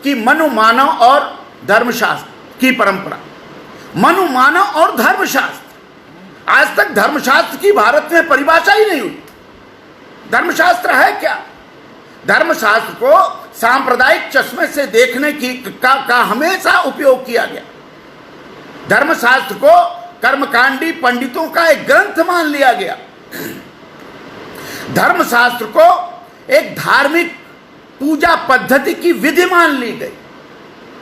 कि मनु मानव और धर्मशास्त्र की परंपरा। मनु मानव और धर्मशास्त्र, आज तक धर्मशास्त्र की भारत में परिभाषा ही नहीं हुई। धर्मशास्त्र है क्या? धर्मशास्त्र को सांप्रदायिक चश्मे से देखने का हमेशा उपयोग किया गया। धर्मशास्त्र को कर्मकांडी पंडितों का एक ग्रंथ मान लिया गया। धर्मशास्त्र को एक धार्मिक पूजा पद्धति की विधि मान ली गई,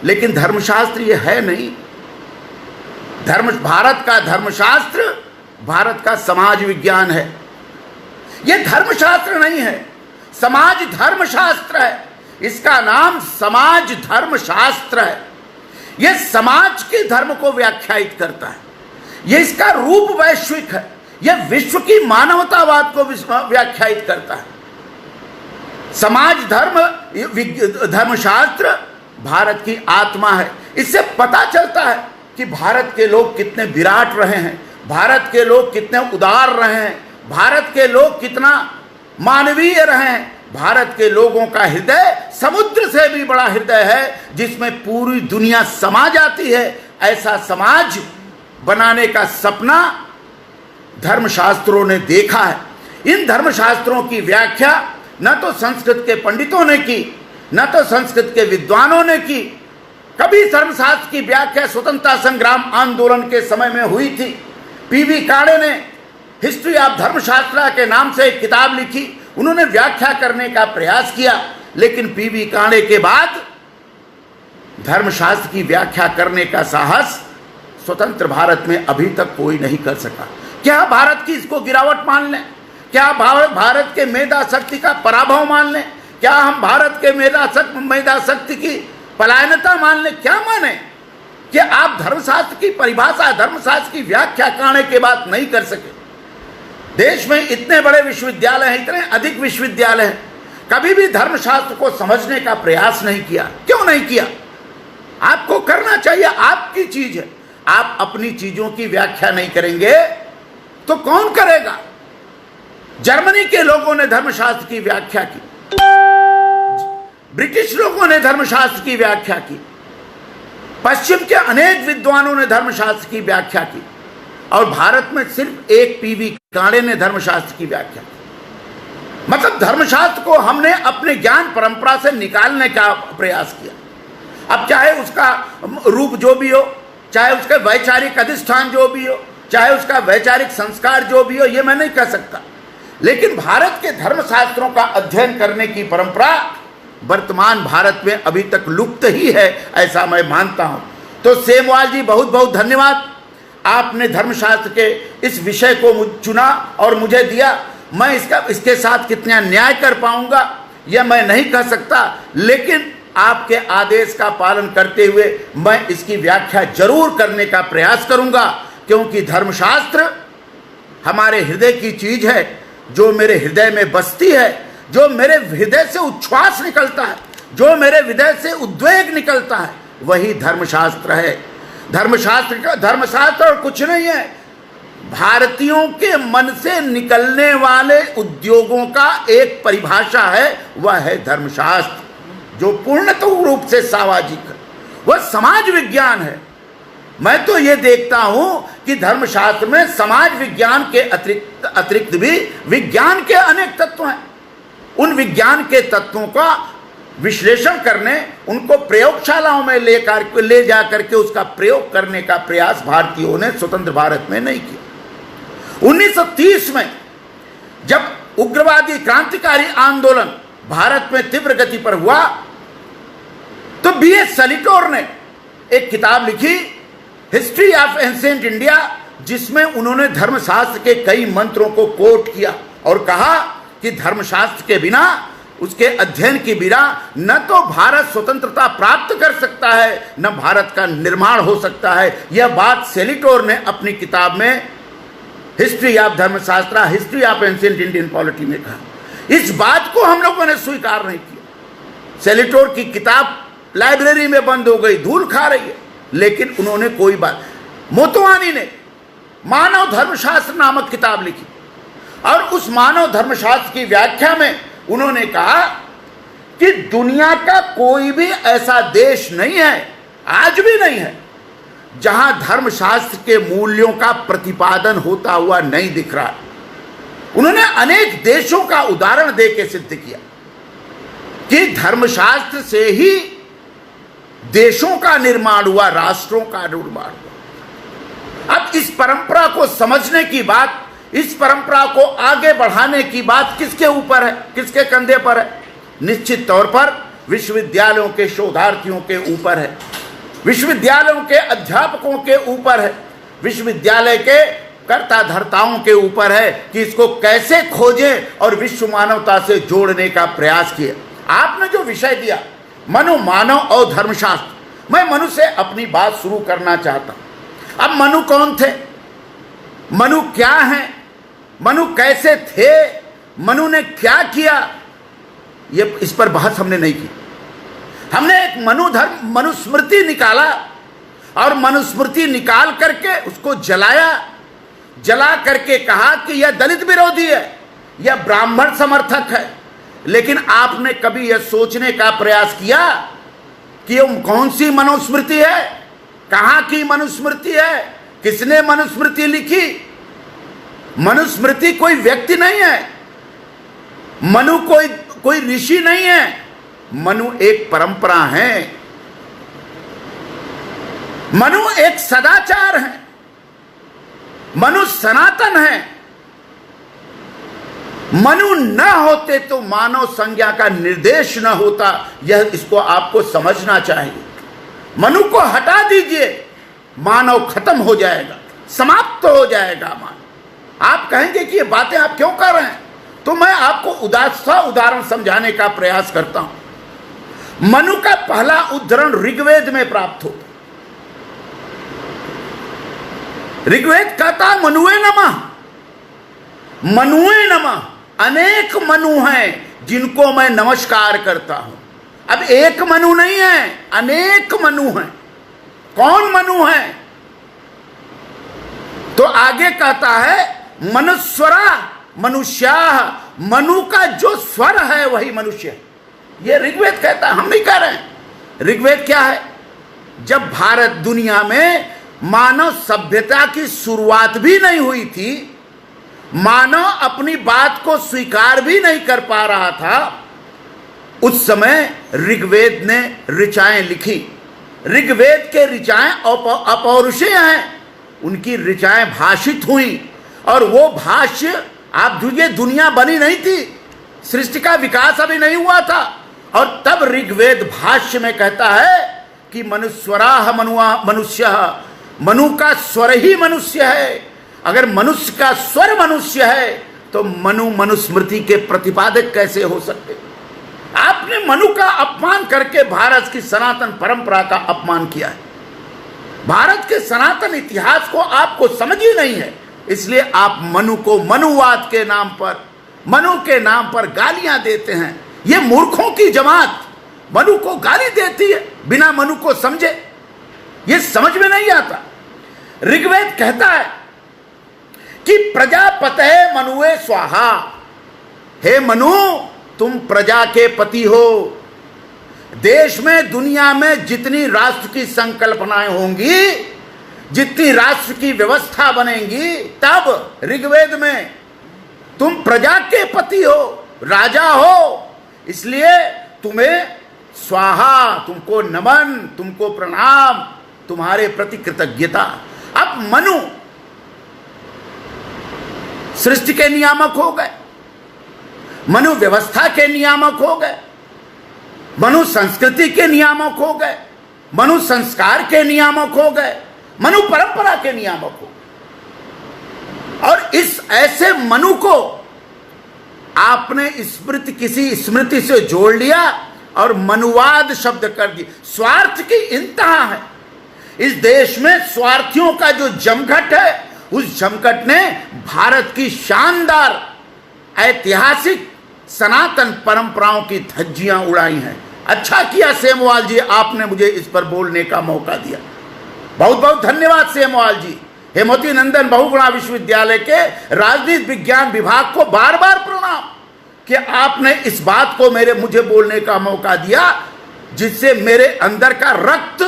लेकिन धर्मशास्त्र ये है नहीं। भारत का धर्मशास्त्र भारत का समाज विज्ञान है। यह धर्मशास्त्र नहीं है, समाज धर्मशास्त्र है। इसका नाम समाज धर्मशास्त्र है। यह समाज के धर्म को व्याख्यायित करता है। यह इसका रूप वैश्विक है। यह विश्व की मानवतावाद को व्याख्यायित करता है। समाज धर्मशास्त्र भारत की आत्मा है। इससे पता चलता है कि भारत के लोग कितने विराट रहे हैं, भारत के लोग कितने उदार रहे हैं, भारत के लोग कितना मानवीय रहे हैं। भारत के लोगों का हृदय समुद्र से भी बड़ा हृदय है, जिसमें पूरी दुनिया समा जाती है। ऐसा समाज बनाने का सपना धर्मशास्त्रों ने देखा है। इन धर्मशास्त्रों की व्याख्या न तो संस्कृत के पंडितों ने की, न तो संस्कृत के विद्वानों ने की। कभी धर्मशास्त्र की व्याख्या स्वतंत्रता संग्राम आंदोलन के समय में हुई थी। पीवी काणे ने हिस्ट्री ऑफ धर्मशास्त्र के नाम से एक किताब लिखी। उन्होंने व्याख्या करने का प्रयास किया, लेकिन पीवी काणे के बाद धर्मशास्त्र की व्याख्या करने का साहस स्वतंत्र भारत में अभी तक कोई नहीं कर सका। क्या भारत की इसको गिरावट मान लें? क्या भारत के मेधा शक्ति का पराभव मान लें? क्या हम भारत के मेधा शक्ति की पलायनता मान लें? क्या माने कि आप धर्मशास्त्र की परिभाषा, धर्मशास्त्र की व्याख्या काणे के बाद नहीं कर सके? देश में इतने बड़े विश्वविद्यालय हैं, इतने अधिक विश्वविद्यालय हैं, कभी भी धर्मशास्त्र को समझने का प्रयास नहीं किया। क्यों नहीं किया? आपको करना चाहिए, आपकी चीज है। आप अपनी चीजों की व्याख्या नहीं करेंगे तो कौन करेगा? जर्मनी के लोगों ने धर्मशास्त्र की व्याख्या की, ब्रिटिश लोगों ने धर्मशास्त्र की व्याख्या की, पश्चिम के अनेक विद्वानों ने धर्मशास्त्र की व्याख्या की, और भारत में सिर्फ एक पीवी काणे ने धर्मशास्त्र की व्याख्या की। मतलब धर्मशास्त्र को हमने अपने ज्ञान परंपरा से निकालने का प्रयास किया। अब चाहे उसका रूप जो भी हो, चाहे उसका वैचारिक अधिष्ठान जो भी हो, चाहे उसका वैचारिक संस्कार जो भी हो, ये मैं नहीं कह सकता, लेकिन भारत के धर्मशास्त्रों का अध्ययन करने की परंपरा वर्तमान भारत में अभी तक लुप्त ही है, ऐसा मैं मानता हूं। तो सेमवाल जी, बहुत बहुत धन्यवाद। आपने धर्मशास्त्र के इस विषय को चुना और मुझे दिया। मैं इसके साथ कितना न्याय कर पाऊंगा यह मैं नहीं कह सकता, लेकिन आपके आदेश का पालन करते हुए मैं इसकी व्याख्या जरूर करने का प्रयास करूंगा, क्योंकि धर्मशास्त्र हमारे हृदय की चीज है, जो मेरे हृदय में बसती है, जो मेरे हृदय से उच्छ्वास निकलता है, जो मेरे हृदय से उद्वेग निकलता है, वही धर्मशास्त्र है। धर्मशास्त्र और कुछ नहीं है, भारतीयों के मन से निकलने वाले उद्योगों का एक परिभाषा है, वह है धर्मशास्त्र, जो पूर्णतः रूप से सामाजिक है, वह समाज विज्ञान है। मैं तो ये देखता हूं कि धर्मशास्त्र में समाज विज्ञान के अतिरिक्त भी विज्ञान के अनेक तत्व हैं। उन विज्ञान के तत्वों का विश्लेषण करने, उनको प्रयोगशालाओं में ले जा करके उसका प्रयोग करने का प्रयास भारतीयों ने स्वतंत्र भारत में नहीं किया। 1930 में जब उग्रवादी क्रांतिकारी आंदोलन भारत में तीव्र गति पर हुआ, तो B.S. सलिटोर ने एक किताब लिखी, हिस्ट्री ऑफ एंशिएंट इंडिया, जिसमें उन्होंने धर्मशास्त्र के कई मंत्रों को कोट किया और कहा कि धर्मशास्त्र के बिना, उसके अध्ययन के बिना न तो भारत स्वतंत्रता प्राप्त कर सकता है, न भारत का निर्माण हो सकता है। यह बात सेलिटोर ने अपनी किताब में हिस्ट्री ऑफ धर्मशास्त्र, history of ancient Indian polity में कहा। इस बात को हम लोगों ने स्वीकार नहीं किया। सेलिटोर की किताब लाइब्रेरी में बंद हो गई, धूल खा रही है, लेकिन उन्होंने कोई बात। मोतवानी ने मानव धर्मशास्त्र नामक किताब लिखी, और उस मानव धर्मशास्त्र की व्याख्या में उन्होंने कहा कि दुनिया का कोई भी ऐसा देश नहीं है, आज भी नहीं है, जहां धर्मशास्त्र के मूल्यों का प्रतिपादन होता हुआ नहीं दिख रहा। उन्होंने अनेक देशों का उदाहरण देके सिद्ध किया कि धर्मशास्त्र से ही देशों का निर्माण हुआ, राष्ट्रों का निर्माण हुआ। अब इस परंपरा को समझने की बात, इस परंपरा को आगे बढ़ाने की बात किसके ऊपर है, किसके कंधे पर है? निश्चित तौर पर विश्वविद्यालयों के शोधार्थियों के ऊपर है, विश्वविद्यालयों के अध्यापकों के ऊपर है, विश्वविद्यालय के कर्ता धर्ताओं के ऊपर है कि इसको कैसे खोजें और विश्व मानवता से जोड़ने का प्रयास किया। आपने जो विषय दिया मनु, मानव और धर्मशास्त्र, मैं मनु से अपनी बात शुरू करना चाहता हूं। अब मनु कौन थे, मनु क्या हैं, मनु कैसे थे, मनु ने क्या किया, ये इस पर बहस हमने नहीं की। हमने एक मनुस्मृति निकाला और मनुस्मृति निकाल करके उसको जलाया, जला करके कहा कि यह दलित विरोधी है, यह ब्राह्मण समर्थक है। लेकिन आपने कभी यह सोचने का प्रयास किया कि यह कौन सी मनुस्मृति है, कहां की मनुस्मृति है, किसने मनुस्मृति लिखी? मनुस्मृति कोई व्यक्ति नहीं है, मनु कोई ऋषि नहीं है, मनु एक परंपरा है, मनु एक सदाचार है, मनु सनातन है। मनु न होते तो मानव संज्ञा का निर्देश न होता, यह इसको आपको समझना चाहिए। मनु को हटा दीजिए, मानव खत्म हो जाएगा, समाप्त हो जाएगा मानव। आप कहेंगे कि ये बातें आप क्यों कर रहे हैं, तो मैं आपको उदाहरण समझाने का प्रयास करता हूं। मनु का पहला उद्धरण ऋग्वेद में प्राप्त होता। ऋग्वेद कहता मनुए नमः, मनुए नमः। अनेक मनु हैं जिनको मैं नमस्कार करता हूं। अब एक मनु नहीं है, अनेक मनु हैं। कौन मनु है? तो आगे कहता है मनुस्वरा मनुष्या, मनु का जो स्वर है वही मनुष्य है। यह ऋग्वेद कहता है, हम नहीं कह रहे हैं। ऋग्वेद क्या है? जब भारत दुनिया में मानव सभ्यता की शुरुआत भी नहीं हुई थी, मानव अपनी बात को स्वीकार भी नहीं कर पा रहा था, उस समय ऋग्वेद ने ऋचाएं लिखी। ऋग्वेद के ऋचाएं अपौरुषेय हैं, उनकी ऋचाएं भाषित हुई और वो भाष्य, आप ये दुनिया बनी नहीं थी, सृष्टि का विकास अभी नहीं हुआ था, और तब ऋग्वेद भाष्य में कहता है कि मनुस्वराह मनुष्य, मनु का स्वर ही मनुष्य है। अगर मनुष्य का स्वर मनुष्य है तो मनु मनुस्मृति के प्रतिपादक कैसे हो सकते? आपने मनु का अपमान करके भारत की सनातन परंपरा का अपमान किया है। भारत के सनातन इतिहास को आपको समझ ही नहीं है, इसलिए आप मनु को मनुवाद के नाम पर, मनु के नाम पर गालियां देते हैं। ये मूर्खों की जमात मनु को गाली देती है बिना मनु को समझे, ये समझ में नहीं आता। ऋग्वेद कहता है कि प्रजापते मनुए स्वाहा, हे मनु तुम प्रजा के पति हो। देश में दुनिया में जितनी राष्ट्र की संकल्पनाएं होंगी, जितनी राष्ट्र की व्यवस्था बनेगी, तब ऋग्वेद में तुम प्रजा के पति हो, राजा हो, इसलिए तुम्हें स्वाहा, तुमको नमन, तुमको प्रणाम, तुम्हारे प्रति कृतज्ञता। अब मनु सृष्टि के नियामक हो गए, मनु व्यवस्था के नियामक हो गए, मनु संस्कृति के नियामक हो गए, मनु संस्कार के नियामक हो गए, मनु परंपरा के नियामक हो। और इस ऐसे मनु को आपने किसी स्मृति से जोड़ लिया और मनुवाद शब्द कर दिया। स्वार्थ की इंतहा है। इस देश में स्वार्थियों का जो जमघट है, उस जमघट ने भारत की शानदार ऐतिहासिक सनातन परंपराओं की धज्जियां उड़ाई हैं। अच्छा किया सेमवाल जी, आपने मुझे इस पर बोलने का मौका दिया। बहुत बहुत धन्यवाद सेमवाल जी। हेमवती नंदन बहुगुणा विश्वविद्यालय के राजनीति विज्ञान विभाग को बार बार प्रणाम कि आपने इस बात को मुझे बोलने का मौका दिया जिससे मेरे अंदर का रक्त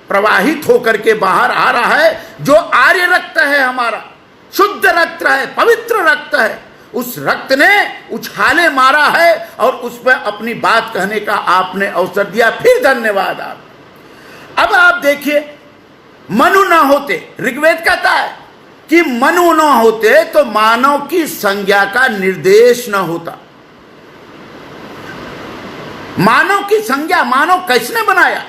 प्रवाहित होकर के बाहर आ रहा है, जो आर्य रक्त है, हमारा शुद्ध रक्त है, पवित्र रक्त है। उस रक्त ने उछाले मारा है और उस पर अपनी बात कहने का आपने अवसर दिया, फिर धन्यवाद आप। अब आप देखिए, मनु ना होते, ऋग्वेद कहता है कि मनु ना होते तो मानव की संज्ञा का निर्देश ना होता। मानव की संज्ञा मानव किसने बनाया?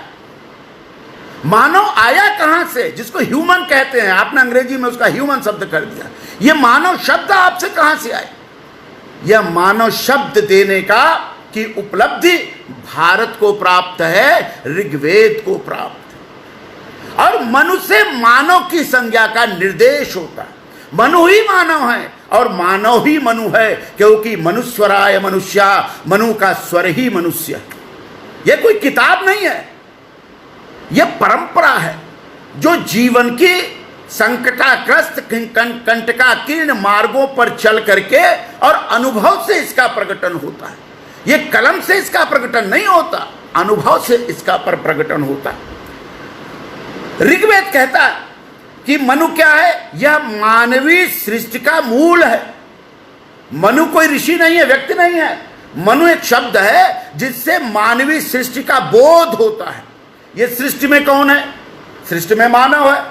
मानव आया कहां से, जिसको ह्यूमन कहते हैं, आपने अंग्रेजी में उसका ह्यूमन शब्द कर दिया। यह मानव शब्द आपसे कहां से आए? यह मानव शब्द देने का की उपलब्धि भारत को प्राप्त है, ऋग्वेद को प्राप्त। और मनु से मानव की संज्ञा का निर्देश होता है। मनु ही मानव है और मानव ही मनु है, क्योंकि मनुस्वराय मनुष्या, मनु का स्वर ही मनुष्य। यह कोई किताब नहीं है, यह परंपरा है जो जीवन की संकटाग्रस्त कंटकाकीर्ण मार्गों पर चल करके और अनुभव से इसका प्रकटन होता है। यह कलम से इसका प्रकटन नहीं होता, अनुभव से इसका पर प्रकटन होता है। ऋग्वेद कहता है कि मनु क्या है? यह मानवीय सृष्टि का मूल है। मनु कोई ऋषि नहीं है, व्यक्ति नहीं है। मनु एक शब्द है जिससे मानवीय सृष्टि का बोध होता है। यह सृष्टि में कौन है? सृष्टि में मानव है,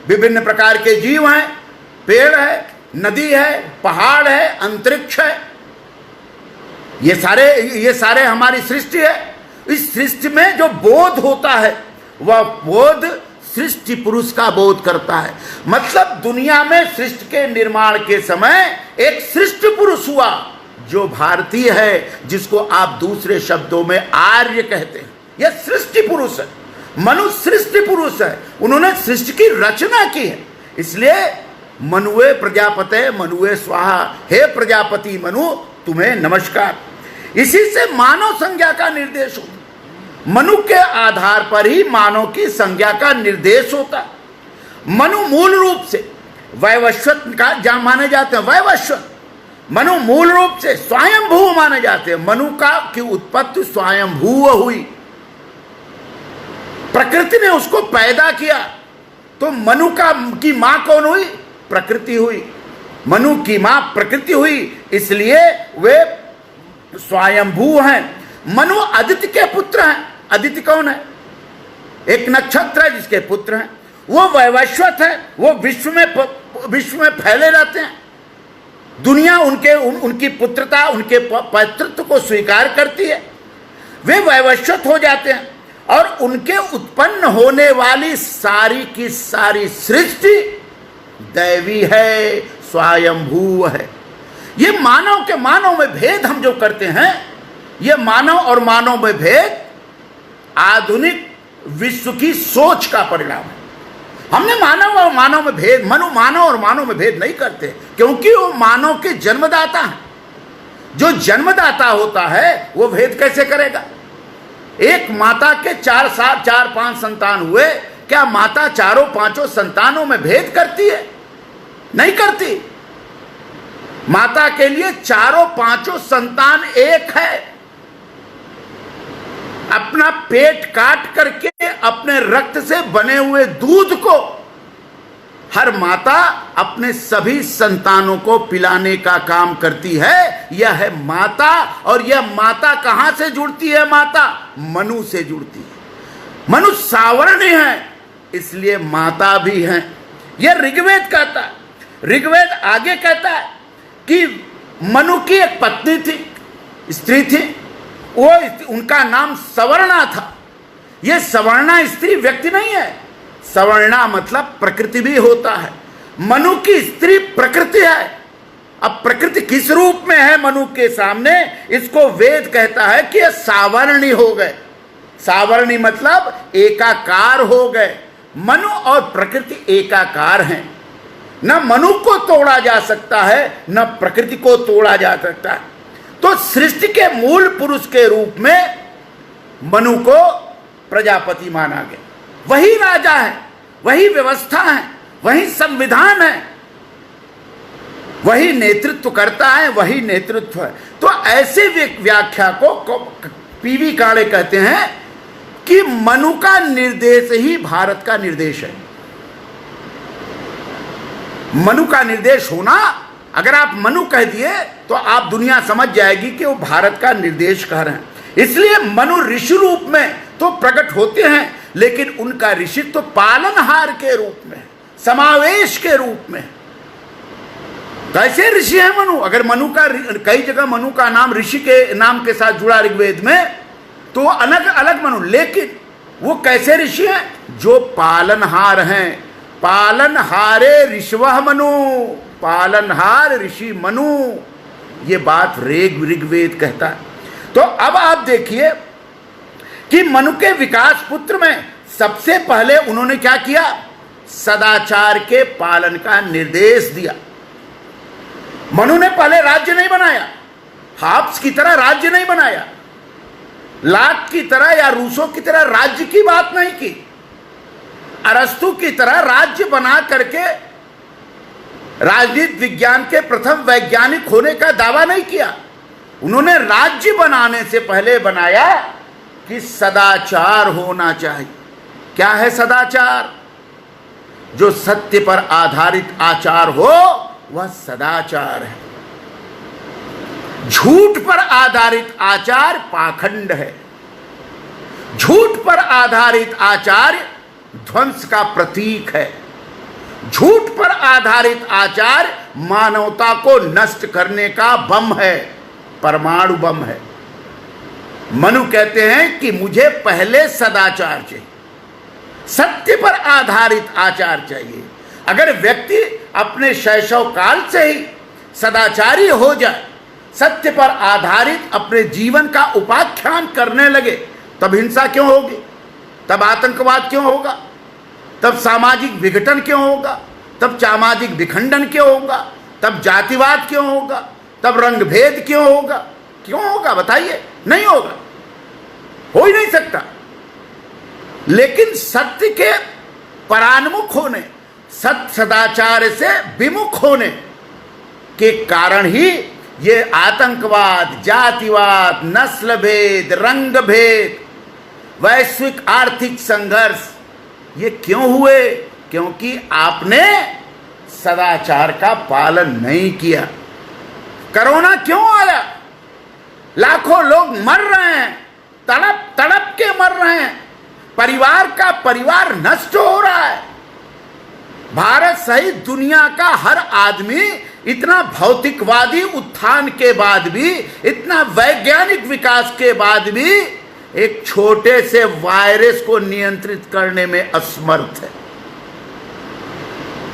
विभिन्न प्रकार के जीव हैं, पेड़ है, नदी है, पहाड़ है, अंतरिक्ष है। ये सारे हमारी सृष्टि है। इस सृष्टि में जो बोध होता है वह बोध सृष्टि पुरुष का बोध करता है। मतलब दुनिया में सृष्टि के निर्माण के समय एक सृष्टि पुरुष हुआ जो भारतीय है, जिसको आप दूसरे शब्दों में आर्य कहते हैं। यह सृष्टि पुरुष है, मनु सृष्टि पुरुष है। उन्होंने सृष्टि की रचना की है। इसलिए मनुवे प्रजापते मनुवे स्वाहा, हे प्रजापति मनु तुम्हें नमस्कार। इसी से मानव संज्ञा का निर्देश होता है। मनु के आधार पर ही मानव की संज्ञा का निर्देश होता है। मनु मूल रूप से वैवस्वत का माने जाते हैं, वैवस्वत। मनु मूल रूप से स्वयंभू माने जाते हैं। मनु की उत्पत्ति स्वयंभू हुई, प्रकृति ने उसको पैदा किया। तो मनु की मां कौन हुई? प्रकृति हुई। मनु की मां प्रकृति हुई, इसलिए वे स्वयंभू हैं। मनु अदिति के पुत्र हैं। अदिति कौन है? एक नक्षत्र है जिसके पुत्र हैं। वो वैवस्वत है, वो विश्व में फैले रहते हैं। दुनिया उनकी पुत्रता, उनके पैतृत्व को स्वीकार करती है। वे वैवस्वत हो जाते हैं और उनके उत्पन्न होने वाली सारी की सारी सृष्टि दैवी है, स्वयंभू है। ये मानव में भेद हम जो करते हैं, ये मानव और मानव में भेद आधुनिक विश्व की सोच का परिणाम है। हमने मानव और मानव में भेद, मानव और मानव में भेद नहीं करते, क्योंकि वो मानव के जन्मदाता हैं। जो जन्मदाता होता है वो भेद कैसे करेगा? एक माता के 4-5 संतान हुए, क्या माता चारों पांचों संतानों में भेद करती है? नहीं करती। माता के लिए चारों पांचों संतान एक है। अपना पेट काट करके अपने रक्त से बने हुए दूध को हर माता अपने सभी संतानों को पिलाने का काम करती है। यह है माता। और यह माता कहां से जुड़ती है? माता मनु से जुड़ती है। मनु सावर्ण है, इसलिए माता भी है। यह ऋग्वेद कहता है। ऋग्वेद आगे कहता है कि मनु की एक पत्नी थी, स्त्री थी, वो उनका नाम सवर्णा था। यह सवर्णा स्त्री व्यक्ति नहीं है, सवर्णा मतलब प्रकृति भी होता है। मनु की स्त्री प्रकृति है। अब प्रकृति किस रूप में है मनु के सामने? इसको वेद कहता है कि यह सावर्णी हो गए। सावर्णी मतलब एकाकार हो गए। मनु और प्रकृति एकाकार हैं। न मनु को तोड़ा जा सकता है, न प्रकृति को तोड़ा जा सकता है। तो सृष्टि के मूल पुरुष के रूप में मनु को प्रजापति माना गया। वही राजा है, वही व्यवस्था है, वही संविधान है, वही नेतृत्व करता है, वही नेतृत्व है। तो ऐसे व्याख्या को पीवी काणे कहते हैं कि मनु का निर्देश ही भारत का निर्देश है। मनु का निर्देश होना, अगर आप मनु कह दिए तो आप दुनिया समझ जाएगी कि वो भारत का निर्देश कह रहे हैं। इसलिए मनु ऋषि रूप में तो प्रकट होते हैं, लेकिन उनका ऋषि तो पालनहार के रूप में, समावेश के रूप में। कैसे ऋषि है मनु? अगर मनु का, कई जगह मनु का नाम ऋषि के नाम के साथ जुड़ा ऋग्वेद में, तो अलग अलग मनु, लेकिन वो कैसे ऋषि हैं? जो पालनहार हैं। पालनहारे ऋषवः मनु, पालनहार ऋषि मनु, ये बात ऋग्वेद कहता है। तो अब आप देखिए कि मनु के विकास पुत्र में सबसे पहले उन्होंने क्या किया? सदाचार के पालन का निर्देश दिया। मनु ने पहले राज्य नहीं बनाया, हाब्स की तरह राज्य नहीं बनाया, लाट की तरह या रूसों की तरह राज्य की बात नहीं की, अरस्तु की तरह राज्य बना करके राजनीति विज्ञान के प्रथम वैज्ञानिक होने का दावा नहीं किया। उन्होंने राज्य बनाने से पहले बनाया कि सदाचार होना चाहिए। क्या है सदाचार? जो सत्य पर आधारित आचार हो वह सदाचार है। झूठ पर आधारित आचार पाखंड है। झूठ पर आधारित आचार ध्वंस का प्रतीक है। झूठ पर आधारित आचार मानवता को नष्ट करने का बम है, परमाणु बम है। मनु कहते हैं कि मुझे पहले सदाचार चाहिए, सत्य पर आधारित आचार चाहिए। अगर व्यक्ति अपने शैशव काल से ही सदाचारी हो जाए, सत्य पर आधारित अपने जीवन का उपाख्यान करने लगे, तब हिंसा क्यों होगी? तब आतंकवाद क्यों होगा? तब सामाजिक विघटन क्यों होगा? तब सामाजिक विखंडन क्यों होगा? तब जातिवाद क्यों होगा? तब रंग भेद क्यों होगा? क्यों होगा बताइए? नहीं होगा, हो ही नहीं सकता। लेकिन सत्य के परान्मुख होने, सत्य सदाचार से विमुख होने के कारण ही ये आतंकवाद, जातिवाद, नस्ल भेद, रंग भेद, वैश्विक आर्थिक संघर्ष ये क्यों हुए? क्योंकि आपने सदाचार का पालन नहीं किया। कोरोना क्यों आया? लाखों लोग मर रहे हैं, तड़प तड़प के मर रहे हैं, परिवार का परिवार नष्ट हो रहा है। भारत सहित दुनिया का हर आदमी इतना भौतिकवादी उत्थान के बाद भी, इतना वैज्ञानिक विकास के बाद भी एक छोटे से वायरस को नियंत्रित करने में असमर्थ है।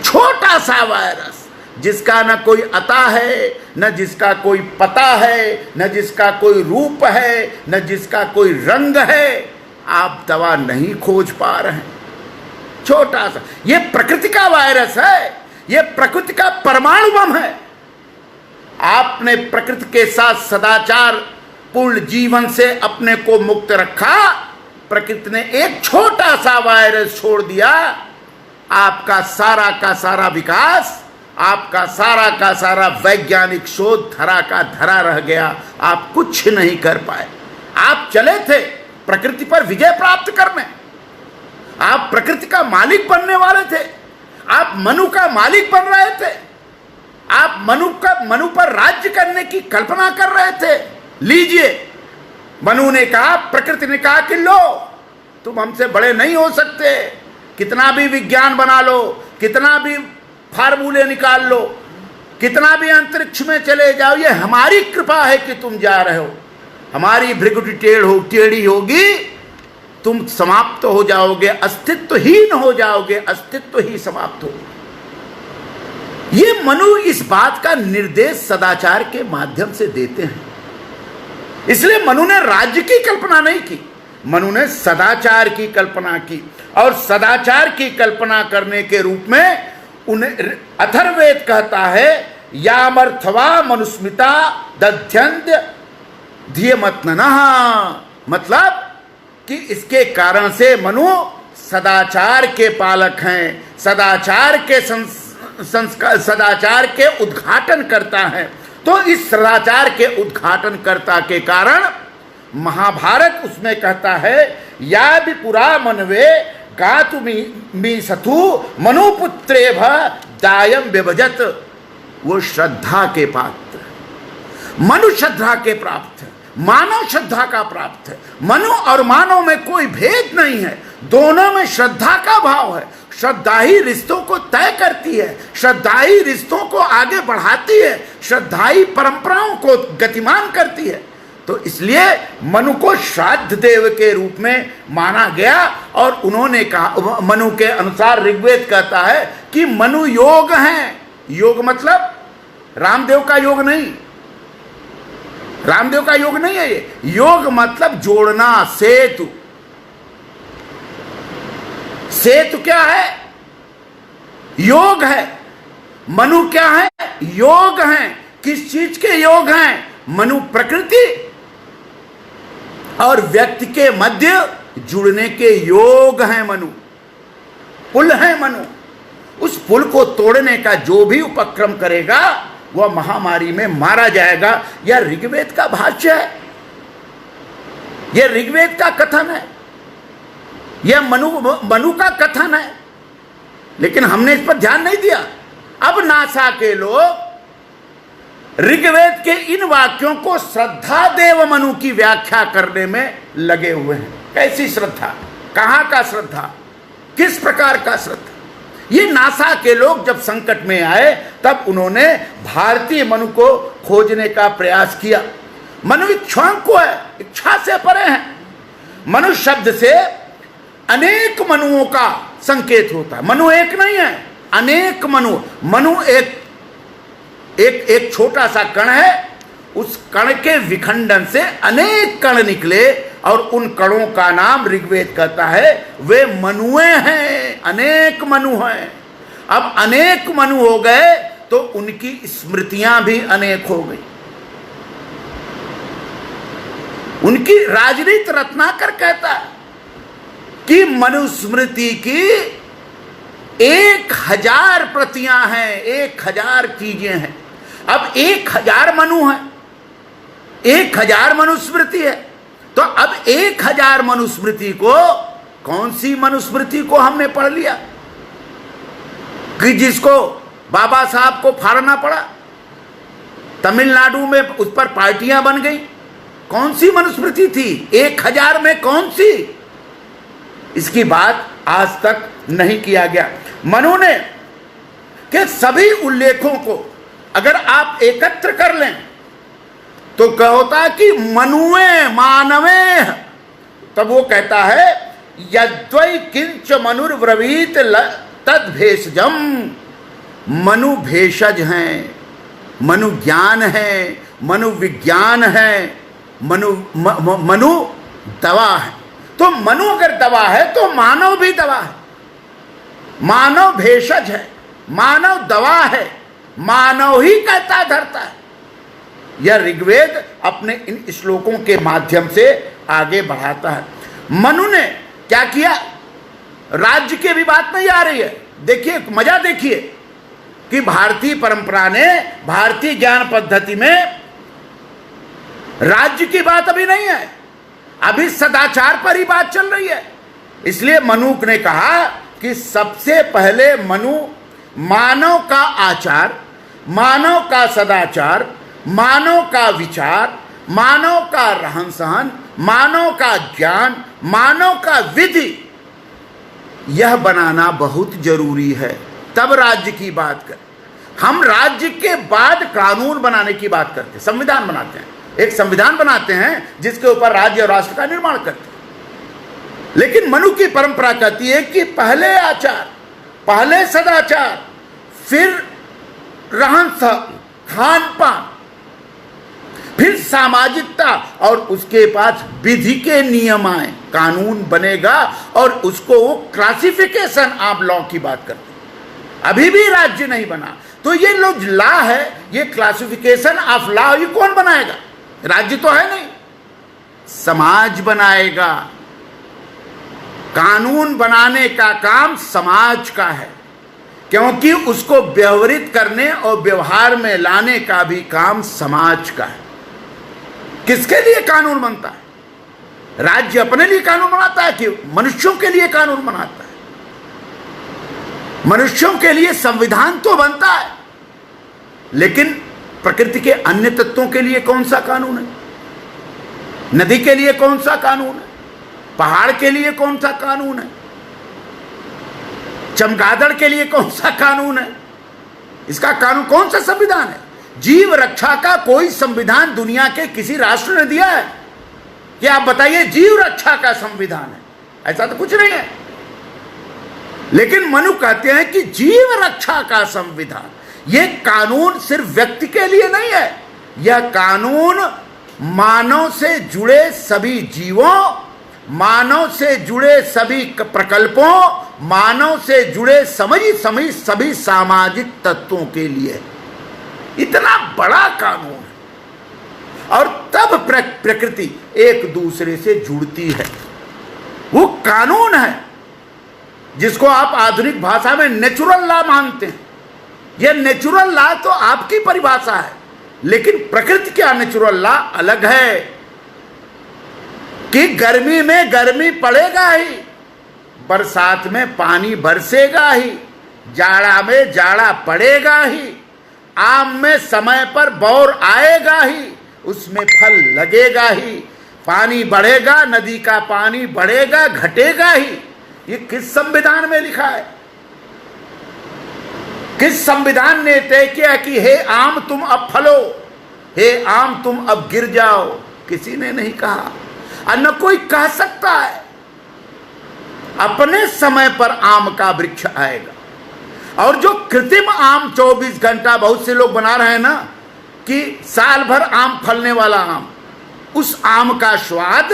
छोटा सा वायरस जिसका न कोई अता है, न जिसका कोई पता है, न जिसका कोई रूप है, न जिसका कोई रंग है, आप दवा नहीं खोज पा रहे हैं। छोटा सा, ये प्रकृति का वायरस है, ये प्रकृति का परमाणु बम है। आपने प्रकृति के साथ सदाचार पूर्ण जीवन से अपने को मुक्त रखा, प्रकृति ने एक छोटा सा वायरस छोड़ दिया, आपका सारा का सारा विकास, आपका सारा का सारा वैज्ञानिक शोध धरा का धरा रह गया। आप कुछ नहीं कर पाए। आप चले थे प्रकृति पर विजय प्राप्त करने, आप प्रकृति का मालिक बनने वाले थे, आप मनु का मालिक बन रहे थे, आप मनु पर राज्य करने की कल्पना कर रहे थे। लीजिए, मनु ने कहा, प्रकृति ने कहा कि लो, तुम हमसे बड़े नहीं हो सकते, कितना भी विज्ञान बना लो, कितना भी फार्मूले निकाल लो, कितना भी अंतरिक्ष में चले जाओ, ये हमारी कृपा है कि तुम जा रहे हो। हमारी भृगुटी टेढ़ी होगी, तुम समाप्त हो जाओगे, अस्तित्वहीन हो जाओगे, अस्तित्व ही समाप्त हो। ये मनु इस बात का निर्देश सदाचार के माध्यम से देते हैं। इसलिए मनु ने राज्य की कल्पना नहीं की, मनु ने सदाचार की कल्पना की। और सदाचार की कल्पना करने के रूप में उन्हें अथर्ववेद कहता है, यामर्थवा मनुस्मिता दध्यन्त धियमत्ननः, मतलब कि इसके कारण से मनु सदाचार के पालक हैं, सदाचार के उद्घाटन करता है। तो इस सदाचार के उद्घाटनकर्ता के कारण महाभारत उसमें कहता है, या विपुरा मनवे गातु मी सथु मनुपुत्रे भ दायम विभजत। वो श्रद्धा के पात्र, मनु श्रद्धा के प्राप्त है, मानव श्रद्धा का प्राप्त है। मनु और मानव में कोई भेद नहीं है, दोनों में श्रद्धा का भाव है। श्रद्धा ही रिश्तों को तय करती है, श्रद्धा ही रिश्तों को आगे बढ़ाती है, श्रद्धा ही परंपराओं को गतिमान करती है। तो इसलिए मनु को श्राद्ध देव के रूप में माना गया। और उन्होंने कहा, मनु के अनुसार ऋग्वेद कहता है कि मनु योग हैं। योग मतलब रामदेव का योग नहीं, रामदेव का योग नहीं है ये। योग मतलब जोड़ना, सेतु। सेतु क्या है? योग है। मनु क्या है? योग हैं। किस चीज के योग हैं? मनु प्रकृति और व्यक्ति के मध्य जुड़ने के योग हैं। मनु पुल है। मनु उस पुल को तोड़ने का जो भी उपक्रम करेगा वह महामारी में मारा जाएगा। यह ऋग्वेद का भाष्य है, यह ऋग्वेद का कथन है, यह मनु का कथन है। लेकिन हमने इस पर ध्यान नहीं दिया। अब नासा के लोग ऋग्वेद के इन वाक्यों को श्रद्धा देव मनु की व्याख्या करने में लगे हुए हैं। कैसी श्रद्धा? कहां का श्रद्धा? किस प्रकार का श्रद्धा? ये नासा के लोग जब संकट में आए तब उन्होंने भारतीय मनु को खोजने का प्रयास किया। मनु इच्छुक है, इच्छा से परे है। मनु शब्द से अनेक मनुओं का संकेत होता है। मनु एक नहीं है, अनेक मनु। मनु एक छोटा सा कण है, उस कण के विखंडन से अनेक कण निकले और उन कणों का नाम ऋग्वेद कहता है वे मनुए हैं, अनेक मनु हैं। अब अनेक मनु हो गए तो उनकी स्मृतियां भी अनेक हो गई। उनकी राजनीति रत्नाकर कहता है कि मनुस्मृति की 1000 प्रतियां हैं, 1000 चीजें हैं। अब 1000 मनु है, 1000 मनुस्मृति है। तो अब 1000 मनुस्मृति को, कौन सी मनुस्मृति को हमने पढ़ लिया कि जिसको बाबा साहब को फाड़ना पड़ा, तमिलनाडु में उस पर पार्टियां बन गई? कौन सी मनुस्मृति थी? 1000 में कौन सी? इसकी बात आज तक नहीं किया गया। मनु ने के सभी उल्लेखों को अगर आप एकत्र कर लें तो क्या होता है कि मनुए मानवे। तब वो कहता है यद्वै किंच मनुर्ब्रवीत तद भेषजम। मनु भेषज हैं, मनु ज्ञान है, मनु विज्ञान है, मनु दवा है। तो मनु अगर दवा है तो मानव भी दवा है। मानव भेषज है, मानव दवा है, मानव ही कहता धरता है। यह ऋग्वेद अपने इन श्लोकों के माध्यम से आगे बढ़ाता है। मनु ने क्या किया? राज्य की भी बात नहीं आ रही है। देखिए मजा, देखिए कि भारतीय परंपरा ने, भारतीय ज्ञान पद्धति में राज्य की बात अभी नहीं है, अभी सदाचार पर ही बात चल रही है। इसलिए मनुक ने कहा कि सबसे पहले मनु मानव का आचार, मानव का सदाचार, मानव का विचार, मानव का रहन सहन, मानव का ज्ञान, मानव का विधि, यह बनाना बहुत जरूरी है। तब राज्य की बात करें। हम राज्य के बाद कानून बनाने की बात करते हैं, संविधान बनाते हैं, एक संविधान बनाते हैं जिसके ऊपर राज्य और राष्ट्र का निर्माण करते हैं। लेकिन मनु की परंपरा कहती है कि पहले आचार, पहले सदाचार, फिर रहन सहन, खान पान, फिर सामाजिकता और उसके पास विधि के नियम आए, कानून बनेगा और उसको वो क्लासिफिकेशन ऑफ लॉ की बात करते हैं। अभी भी राज्य नहीं बना तो ये लोग लॉ है, ये क्लासिफिकेशन ऑफ लॉ ये कौन बनाएगा? राज्य तो है नहीं, समाज बनाएगा। कानून बनाने का काम समाज का है। क्योंकि उसको व्यवहारित करने और व्यवहार में लाने का भी काम समाज का है। किसके लिए कानून बनता है? राज्य अपने लिए कानून बनाता है कि मनुष्यों के लिए कानून बनाता है? मनुष्यों के लिए संविधान तो बनता है, लेकिन प्रकृति के अन्य तत्वों के लिए कौन सा कानून है? नदी के लिए कौन सा कानून है? पहाड़ के लिए कौन सा कानून है? चमगादड़ के लिए कौन सा कानून है? इसका कानून कौन सा संविधान है? जीव रक्षा का कोई संविधान दुनिया के किसी राष्ट्र ने दिया है कि आप बताइए जीव रक्षा का संविधान है? ऐसा तो कुछ नहीं है। लेकिन मनु कहते हैं कि जीव रक्षा का संविधान, यह कानून सिर्फ व्यक्ति के लिए नहीं है, यह कानून मानव से जुड़े सभी जीवों, मानव से जुड़े सभी प्रकल्पों, मानव से जुड़े सभी सामाजिक तत्वों के लिए। इतना बड़ा कानून है। और तब प्रकृति एक दूसरे से जुड़ती है। वो कानून है जिसको आप आधुनिक भाषा में नेचुरल लॉ मानते हैं। यह नेचुरल लॉ तो आपकी परिभाषा है, लेकिन प्रकृति का नेचुरल लॉ अलग है कि गर्मी में गर्मी पड़ेगा ही, बरसात में पानी बरसेगा ही, जाड़ा में जाड़ा पड़ेगा ही, आम में समय पर बौर आएगा ही, उसमें फल लगेगा ही, पानी बढ़ेगा, नदी का पानी बढ़ेगा घटेगा ही। ये किस संविधान में लिखा है? किस संविधान ने तय किया कि हे आम तुम अब फलो, हे आम तुम अब गिर जाओ? किसी ने नहीं कहा, और न कोई कह सकता है। अपने समय पर आम का वृक्ष आएगा। और जो कृत्रिम आम 24 घंटा बहुत से लोग बना रहे हैं ना, कि साल भर आम फलने वाला आम, उस आम का स्वाद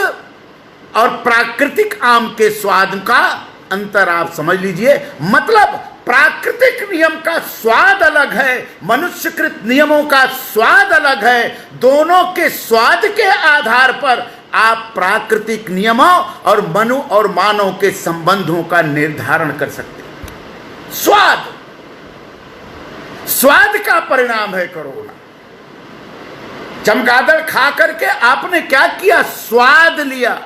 और प्राकृतिक आम के स्वाद का अंतर आप समझ लीजिए। मतलब प्राकृतिक नियम का स्वाद अलग है, मनुष्यकृत नियमों का स्वाद अलग है। दोनों के स्वाद के आधार पर आप प्राकृतिक नियमों और मनु और मानव के संबंधों का निर्धारण कर सकते हैं। स्वाद का परिणाम है कोरोना। चमगादड़ खा करके आपने क्या किया? स्वाद लिया।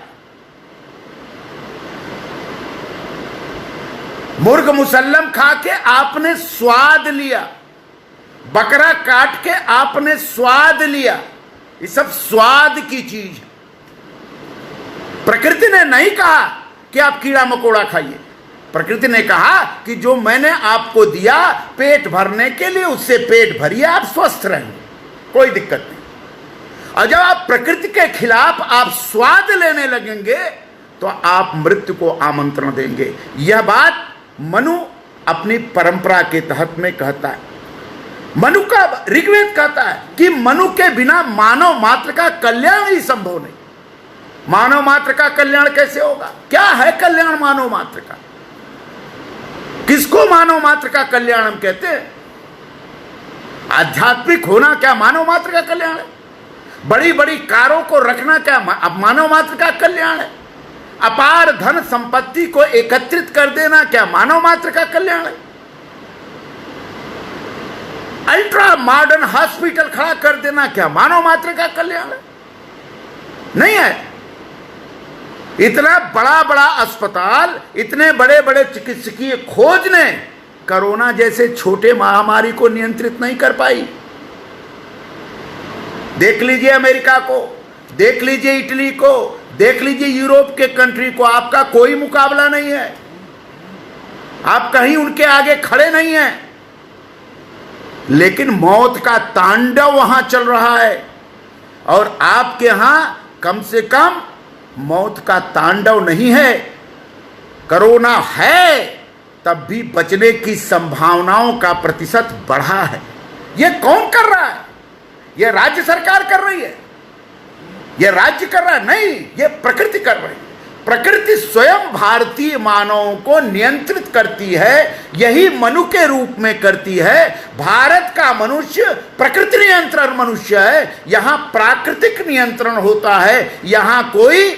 मुर्ग मुसल्लम खा के आपने स्वाद लिया। बकरा काट के आपने स्वाद लिया। ये सब स्वाद की चीज है। प्रकृति ने नहीं कहा कि आप कीड़ा मकोड़ा खाइए। प्रकृति ने कहा कि जो मैंने आपको दिया पेट भरने के लिए, उससे पेट भरिए, आप स्वस्थ रहेंगे, कोई दिक्कत नहीं। और जब आप प्रकृति के खिलाफ आप स्वाद लेने लगेंगे तो आप मृत्यु को आमंत्रण देंगे। यह बात मनु अपनी परंपरा के तहत में कहता है। मनु का ऋग्वेद कहता है कि मनु के बिना मानव मात्र का कल्याण ही संभव नहीं। मानव मात्र का कल्याण कैसे होगा? क्या है कल्याण मानव मात्र का? किसको मानव मात्र का कल्याण हम कहते हैं? आध्यात्मिक होना क्या मानव मात्र का कल्याण है? बड़ी बड़ी कारों को रखना क्या मानव मात्र का कल्याण है? अपार धन संपत्ति को एकत्रित कर देना क्या मानव मात्र का कल्याण है? अल्ट्रा मॉडर्न हॉस्पिटल खड़ा कर देना क्या मानव मात्र का कल्याण है? नहीं है। इतना बड़ा बड़ा अस्पताल, इतने बड़े बड़े चिकित्सकीय खोज ने कोरोना जैसे छोटे महामारी को नियंत्रित नहीं कर पाई। देख लीजिए अमेरिका को, देख लीजिए इटली को, देख लीजिए यूरोप के कंट्री को। आपका कोई मुकाबला नहीं है। आप कहीं उनके आगे खड़े नहीं हैं। लेकिन मौत का तांडव वहां चल रहा है और आपके यहां कम से कम मौत का तांडव नहीं है। कोरोना है तब भी बचने की संभावनाओं का प्रतिशत बढ़ा है। यह कौन कर रहा है? यह राज्य सरकार कर रही है? यह राज्य कर रहा है? नहीं, यह प्रकृति कर रही है। प्रकृति स्वयं भारतीय मानवों को नियंत्रित करती है। यही मनु के रूप में करती है। भारत का मनुष्य प्रकृति नियंत्रण मनुष्य है। यहां प्राकृतिक नियंत्रण होता है। यहां कोई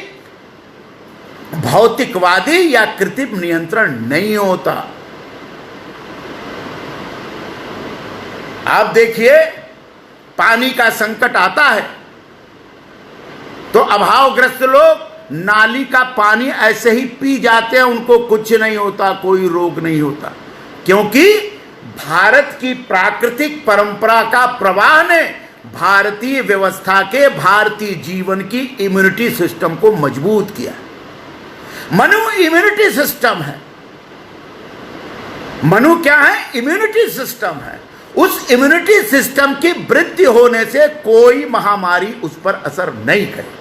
भौतिकवादी या कृत्रिम नियंत्रण नहीं होता। आप देखिए, पानी का संकट आता है तो अभावग्रस्त लोग नाली का पानी ऐसे ही पी जाते हैं, उनको कुछ नहीं होता, कोई रोग नहीं होता, क्योंकि भारत की प्राकृतिक परंपरा का प्रवाह ने भारतीय व्यवस्था के, भारतीय जीवन की इम्यूनिटी सिस्टम को मजबूत किया। मनु इम्यूनिटी सिस्टम है। मनु क्या है? इम्यूनिटी सिस्टम है। उस इम्यूनिटी सिस्टम की वृद्धि होने से कोई महामारी उस पर असर नहीं करे।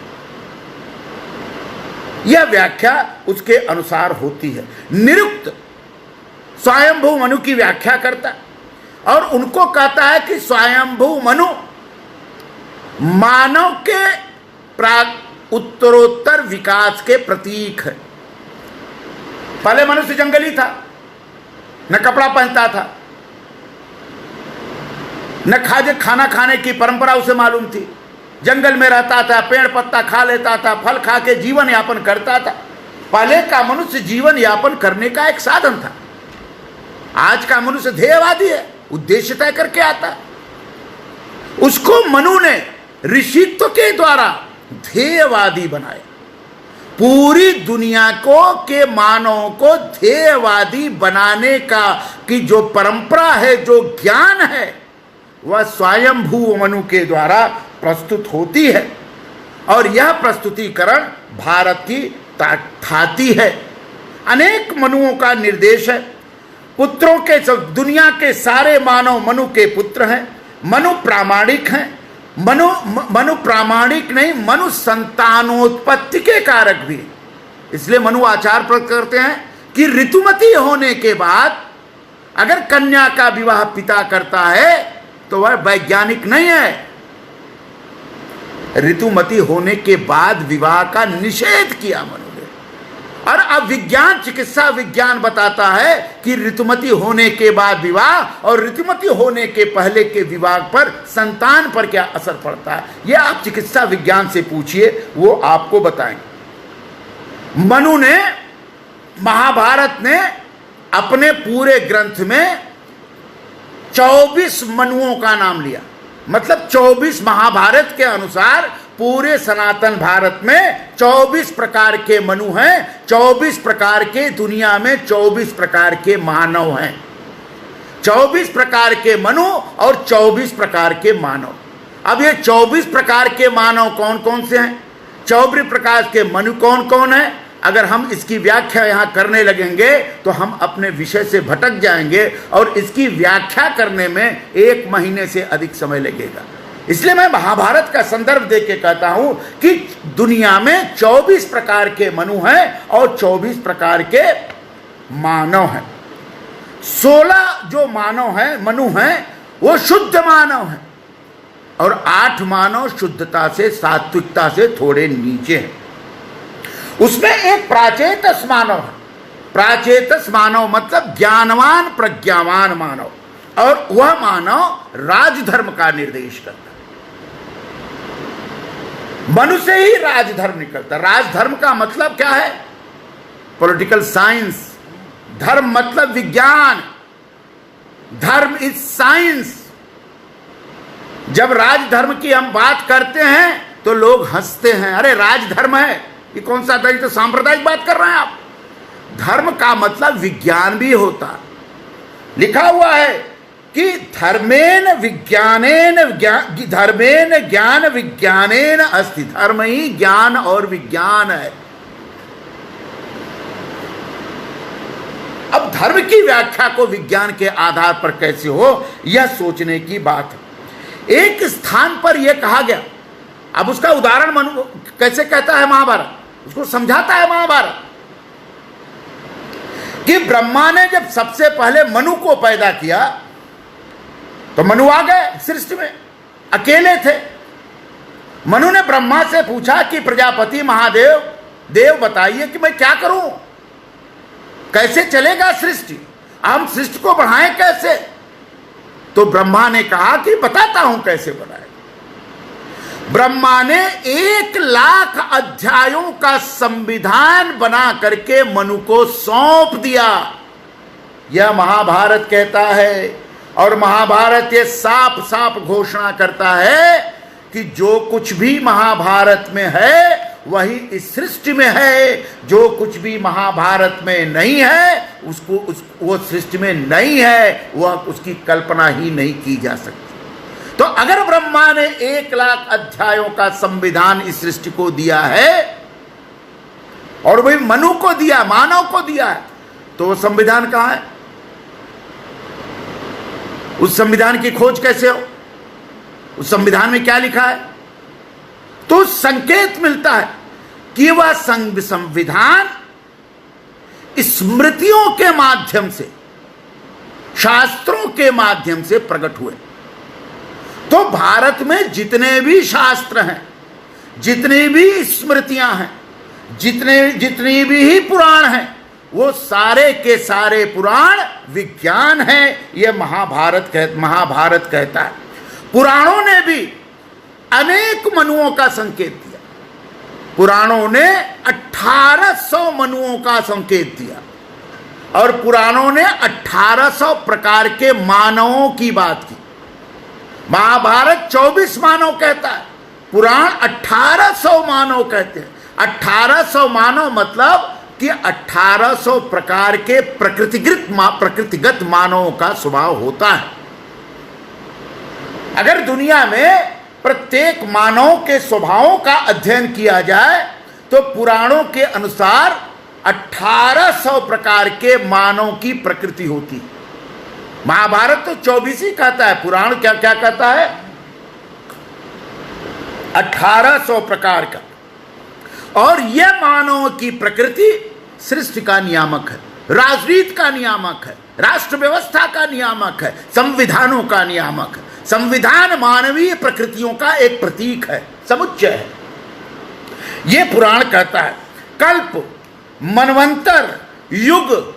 यह व्याख्या उसके अनुसार होती है। निरुक्त स्वयंभू मनु की व्याख्या करता है और उनको कहता है कि स्वयंभू मनु मानव के प्राग उत्तरोत्तर विकास के प्रतीक है। पहले मनुष्य जंगली था, न कपड़ा पहनता था, न खाना खाने की परंपरा उसे मालूम थी, जंगल में रहता था, पेड़ पत्ता खा लेता था, फल खा के जीवन यापन करता था। पहले का मनुष्य जीवन यापन करने का एक साधन था। आज का मनुष्य ध्येयवादी है, उद्देश्य तय करके आता है। उसको मनु ने ऋषित्व के द्वारा ध्येयवादी बनाया। पूरी दुनिया को के मानव को ध्येयवादी बनाने का की जो परंपरा है, जो ज्ञान है, वह स्वयंभू मनु के द्वारा प्रस्तुत होती है और यह प्रस्तुतिकरण भारत की ख्याति है। अनेक मनुओं का निर्देश है। पुत्रों के सब दुनिया के सारे मानव मनु के पुत्र हैं। मनु प्रामाणिक हैं। मनु प्रामाणिक नहीं, मनु संतानोत्पत्ति के कारक भी। इसलिए मनु आचार प्रकट करते हैं कि ऋतुमती होने के बाद अगर कन्या का विवाह पिता करता है तो वह वैज्ञानिक नहीं है। ऋतुमती होने के बाद विवाह का निषेध किया मनु ने। और अब विज्ञान, चिकित्सा विज्ञान बताता है कि ऋतुमती होने के बाद विवाह और ऋतुमती होने के पहले के विवाह पर, संतान पर क्या असर पड़ता है, यह आप चिकित्सा विज्ञान से पूछिए, वो आपको बताएंगे। मनु ने, महाभारत ने अपने पूरे ग्रंथ में 24 मनुओं का नाम लिया। मतलब 24 महाभारत के अनुसार पूरे सनातन भारत में 24 प्रकार के मनु हैं। 24 प्रकार के, दुनिया में 24 प्रकार के मानव हैं। 24 प्रकार के मनु और 24 प्रकार के मानव। अब ये 24 प्रकार के मानव कौन कौन से हैं, 24 प्रकार के मनु कौन कौन है, अगर हम इसकी व्याख्या यहाँ करने लगेंगे तो हम अपने विषय से भटक जाएंगे और इसकी व्याख्या करने में 1 महीने से अधिक समय लगेगा। इसलिए मैं महाभारत का संदर्भ देके कहता हूं कि दुनिया में 24 प्रकार के मनु हैं और 24 प्रकार के मानव हैं। 16 जो मानव हैं, मनु हैं, वो शुद्ध मानव हैं और 8 मानव शुद्धता से, सात्विकता से थोड़े नीचे हैं। उसमें एक प्राचेतस मानव है। प्राचेतस मानव मतलब ज्ञानवान प्रज्ञावान मानव, और वह मानव राजधर्म का निर्देश करता है। मनु से ही राजधर्म निकलता। राजधर्म का मतलब क्या है? Political science. धर्म मतलब विज्ञान। धर्म इज साइंस। जब राजधर्म की हम बात करते हैं तो लोग हंसते हैं, अरे राजधर्म है, ये कौन सा धर्म, तो सांप्रदायिक बात कर रहे हैं आप। धर्म का मतलब विज्ञान भी होता। लिखा हुआ है कि धर्मेन विज्ञानेन, धर्मेन ज्ञान विज्ञानेन अस्ति। धर्म ही ज्ञान और विज्ञान है। अब धर्म की व्याख्या को विज्ञान के आधार पर कैसे हो, यह सोचने की बात है। एक स्थान पर यह कहा गया, अब उसका उदाहरण मनु कैसे कहता है महाभारत, उसको समझाता है महाभारत, कि ब्रह्मा ने जब सबसे पहले मनु को पैदा किया तो मनु आ गए सृष्टि में, अकेले थे। मनु ने ब्रह्मा से पूछा कि प्रजापति महादेव, देव बताइए कि मैं क्या करूं, कैसे चलेगा सृष्टि, हम सृष्टि को बढ़ाएं कैसे। तो ब्रह्मा ने कहा कि बताता हूं कैसे बढ़ाएं। ब्रह्मा ने 1,00,000 अध्यायों का संविधान बना करके मनु को सौंप दिया। यह महाभारत कहता है और महाभारत ये साफ साफ घोषणा करता है कि जो कुछ भी महाभारत में है वही इस सृष्टि में है, जो कुछ भी महाभारत में नहीं है वो सृष्टि में नहीं है, वह उसकी कल्पना ही नहीं की जा सकती। तो अगर ब्रह्मा ने 1,00,000 अध्यायों का संविधान इस सृष्टि को दिया है और वही मनु को दिया, मानव को दिया है, तो वो संविधान कहां है? उस संविधान की खोज कैसे हो? उस संविधान में क्या लिखा है? तो संकेत मिलता है कि वह संविधान स्मृतियों के माध्यम से, शास्त्रों के माध्यम से प्रकट हुए। तो भारत में जितने भी शास्त्र हैं, जितनी भी स्मृतियां हैं, जितनी भी पुराण हैं, वो सारे के सारे पुराण विज्ञान है, ये महाभारत कहता है। पुराणों ने भी अनेक मनुओं का संकेत दिया। पुराणों ने 1800 मनुओं का संकेत दिया और पुराणों ने 1800 प्रकार के मानवों की बात की। महाभारत 24 मानव कहता है, पुराण 1800 मानव कहते हैं। 1800 मानव मतलब कि 1800 प्रकार के प्रकृतिगत मानवों का स्वभाव होता है। अगर दुनिया में प्रत्येक मानव के स्वभावों का अध्ययन किया जाए तो पुराणों के अनुसार 1800 प्रकार के मानव की प्रकृति होती है। महाभारत तो 24 ही कहता है, पुराण क्या क्या कहता है? 1800 प्रकार का। और यह मानव की प्रकृति सृष्टि का नियामक है, राजनीति का नियामक है, राष्ट्र व्यवस्था का नियामक है, संविधानों का नियामक है। संविधान मानवीय प्रकृतियों का एक प्रतीक है, समुच्चय है। यह पुराण कहता है। कल्प, मनवंतर, युग,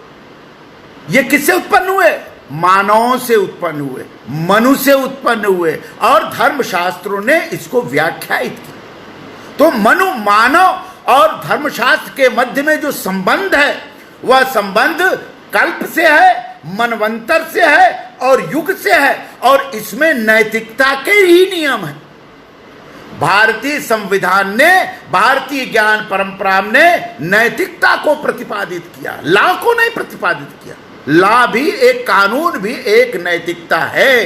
ये किससे उत्पन्न हुए? मानवों से उत्पन्न हुए, मनु से उत्पन्न हुए और धर्मशास्त्रों ने इसको व्याख्यायित किया। तो मनु, मानव और धर्मशास्त्र के मध्य में जो संबंध है वह संबंध कल्प से है, मनवंतर से है और युग से है, और इसमें नैतिकता के ही नियम है। भारतीय संविधान ने, भारतीय ज्ञान परंपरा ने नैतिकता को प्रतिपादित किया, लॉ को नहीं प्रतिपादित किया। लॉ भी एक, कानून भी एक नैतिकता है,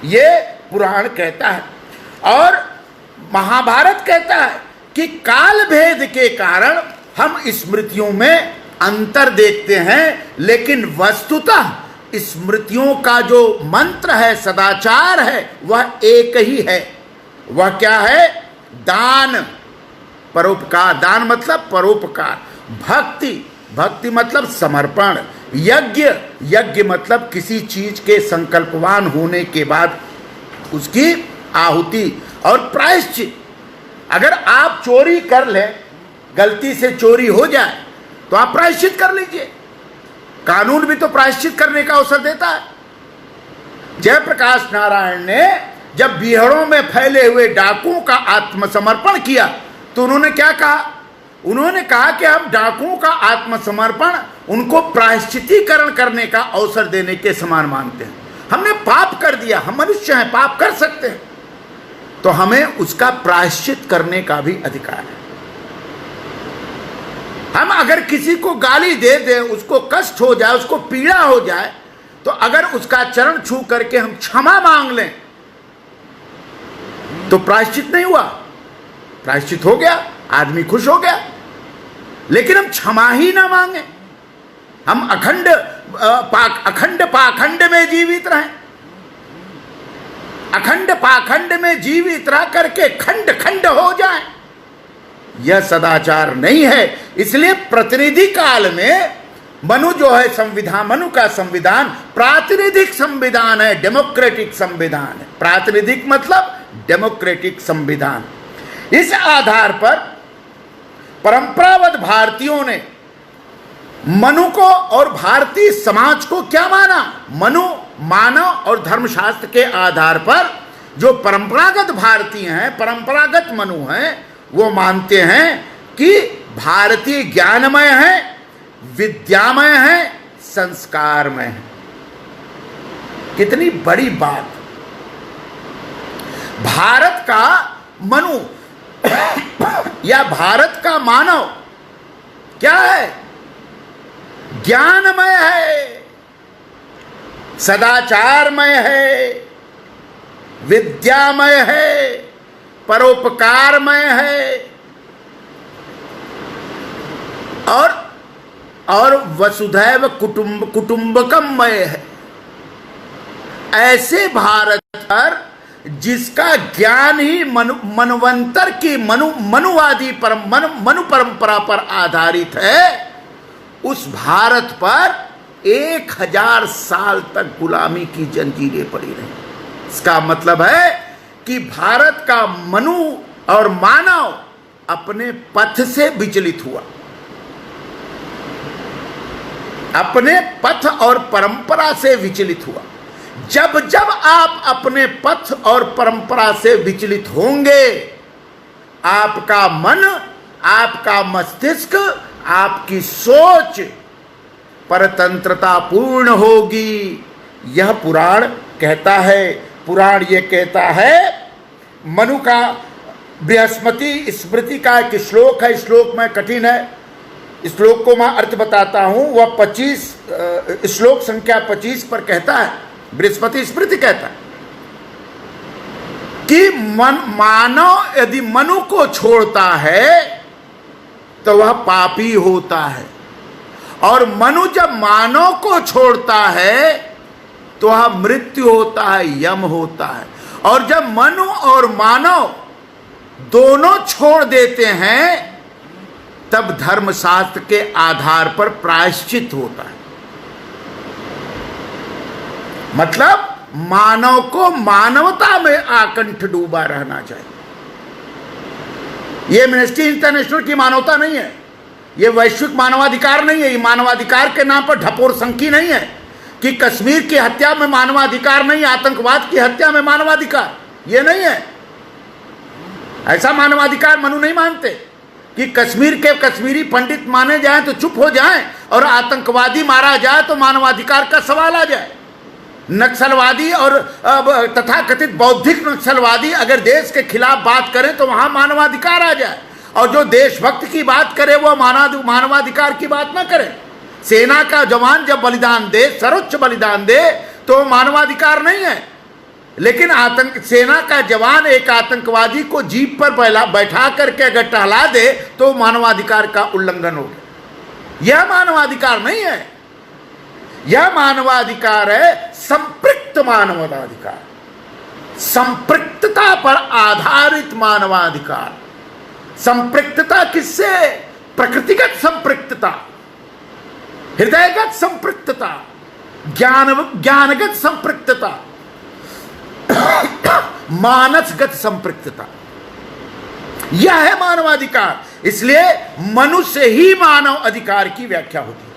ये पुराण कहता है। और महाभारत कहता है कि काल भेद के कारण हम स्मृतियों में अंतर देखते हैं, लेकिन वस्तुतः स्मृतियों का जो मंत्र है, सदाचार है, वह एक ही है। वह क्या है? दान, परोपकार। दान मतलब परोपकार। भक्ति, भक्ति मतलब समर्पण। यज्ञ, यज्ञ मतलब किसी चीज के संकल्पवान होने के बाद उसकी आहुति। और प्रायश्चित, अगर आप चोरी कर लें, गलती से चोरी हो जाए तो आप प्रायश्चित कर लीजिए। कानून भी तो प्रायश्चित करने का अवसर देता है। जयप्रकाश नारायण ने जब बिहड़ों में फैले हुए डाकुओं का आत्मसमर्पण किया तो उन्होंने क्या कहा? उन्होंने कहा कि हम डाकुओं का आत्मसमर्पण उनको प्रायश्चितीकरण करने का अवसर देने के समान मानते हैं। हमने पाप कर दिया, हम मनुष्य हैं, पाप कर सकते हैं, तो हमें उसका प्रायश्चित करने का भी अधिकार है। हम अगर किसी को गाली दे दें, उसको कष्ट हो जाए, उसको पीड़ा हो जाए, तो अगर उसका चरण छू करके हम क्षमा मांग लें तो प्रायश्चित नहीं हुआ, प्रायश्चित हो गया, आदमी खुश हो गया। लेकिन हम क्षमा ही ना मांगे, हम अखंड पाखंड में जीवित रहें, अखंड पाखंड में जीवित रह करके खंड खंड हो जाए, यह सदाचार नहीं है। इसलिए प्रतिनिधि काल में मनु जो है संविधान, मनु का संविधान प्रातिनिधिक संविधान है, डेमोक्रेटिक संविधान है। प्रातिनिधिक मतलब डेमोक्रेटिक संविधान। इस आधार पर परंपरागत भारतीयों ने मनु को और भारतीय समाज को क्या माना? मनु, मानव और धर्मशास्त्र के आधार पर जो परंपरागत भारतीय हैं, परंपरागत मनु हैं, वो मानते हैं कि भारतीय ज्ञानमय है, विद्यामय है, संस्कारमय है। कितनी बड़ी बात। भारत का मनु या भारत का मानव क्या है? ज्ञानमय है, सदाचारमय है, विद्यामय है, परोपकारमय है और वसुधैव कुटुंबकमय है। ऐसे भारत पर जिसका ज्ञान ही मनवंतर की मनुवादी मनु परंपरा पर आधारित है, उस भारत पर 1000 साल तक गुलामी की जंजीरें पड़ी रही। इसका मतलब है कि भारत का मनु और मानव अपने पथ से विचलित हुआ, अपने पथ और परंपरा से विचलित हुआ। जब जब आप अपने पथ और परंपरा से विचलित होंगे, आपका मन, आपका मस्तिष्क, आपकी सोच परतंत्रता पूर्ण होगी। यह पुराण कहता है। पुराण ये कहता है, मनु का बृहस्पति स्मृति का एक श्लोक है। श्लोक में कठिन है, इस श्लोक को मैं अर्थ बताता हूं। वह 25 श्लोक संख्या 25 पर कहता है, बृहस्पति स्मृति कहता है कि मानव यदि मनु को छोड़ता है तो वह पापी होता है, और मनु जब मानव को छोड़ता है तो वह मृत्यु होता है, यम होता है। और जब मनु और मानव दोनों छोड़ देते हैं तब धर्मशास्त्र के आधार पर प्रायश्चित होता है। मतलब मानव को मानवता में आकंठ डूबा रहना चाहिए। यह एम्नेस्टी इंटरनेशनल की मानवता नहीं है, यह वैश्विक मानवाधिकार नहीं है। ये मानवाधिकार के नाम पर ढपोर संकी नहीं है कि कश्मीर की हत्या में मानवाधिकार नहीं, आतंकवाद की हत्या में मानवाधिकार, यह नहीं है। ऐसा मानवाधिकार मनु नहीं मानते कि कश्मीर के कश्मीरी पंडित माने जाएं तो चुप हो जाएं और आतंकवादी मारा जाए तो मानवाधिकार का सवाल आ जाए। नक्सलवादी और तथाकथित बौद्धिक नक्सलवादी अगर देश के खिलाफ बात करें तो वहां मानवाधिकार आ जाए, और जो देशभक्त की बात करे वो मानवाधिकार की बात ना करे। सेना का जवान जब बलिदान दे, सर्वोच्च बलिदान दे, तो मानवाधिकार नहीं है। लेकिन सेना का जवान एक आतंकवादी को जीप पर बैठा करके अगर टहला दे तो मानवाधिकार का उल्लंघन हो गया। यह मानवाधिकार नहीं है, यह मानवाधिकार है संपृक्त मानवाधिकार, संपृक्तता पर आधारित मानवाधिकार। संपृक्तता किससे? प्रकृतिगत संपृक्तता, हृदयगत संपृक्तता, ज्ञानगत संपृक्तता, मानसगत संपृक्तता, यह है मानवाधिकार। इसलिए मनुष्य ही मानव अधिकार की व्याख्या होती है।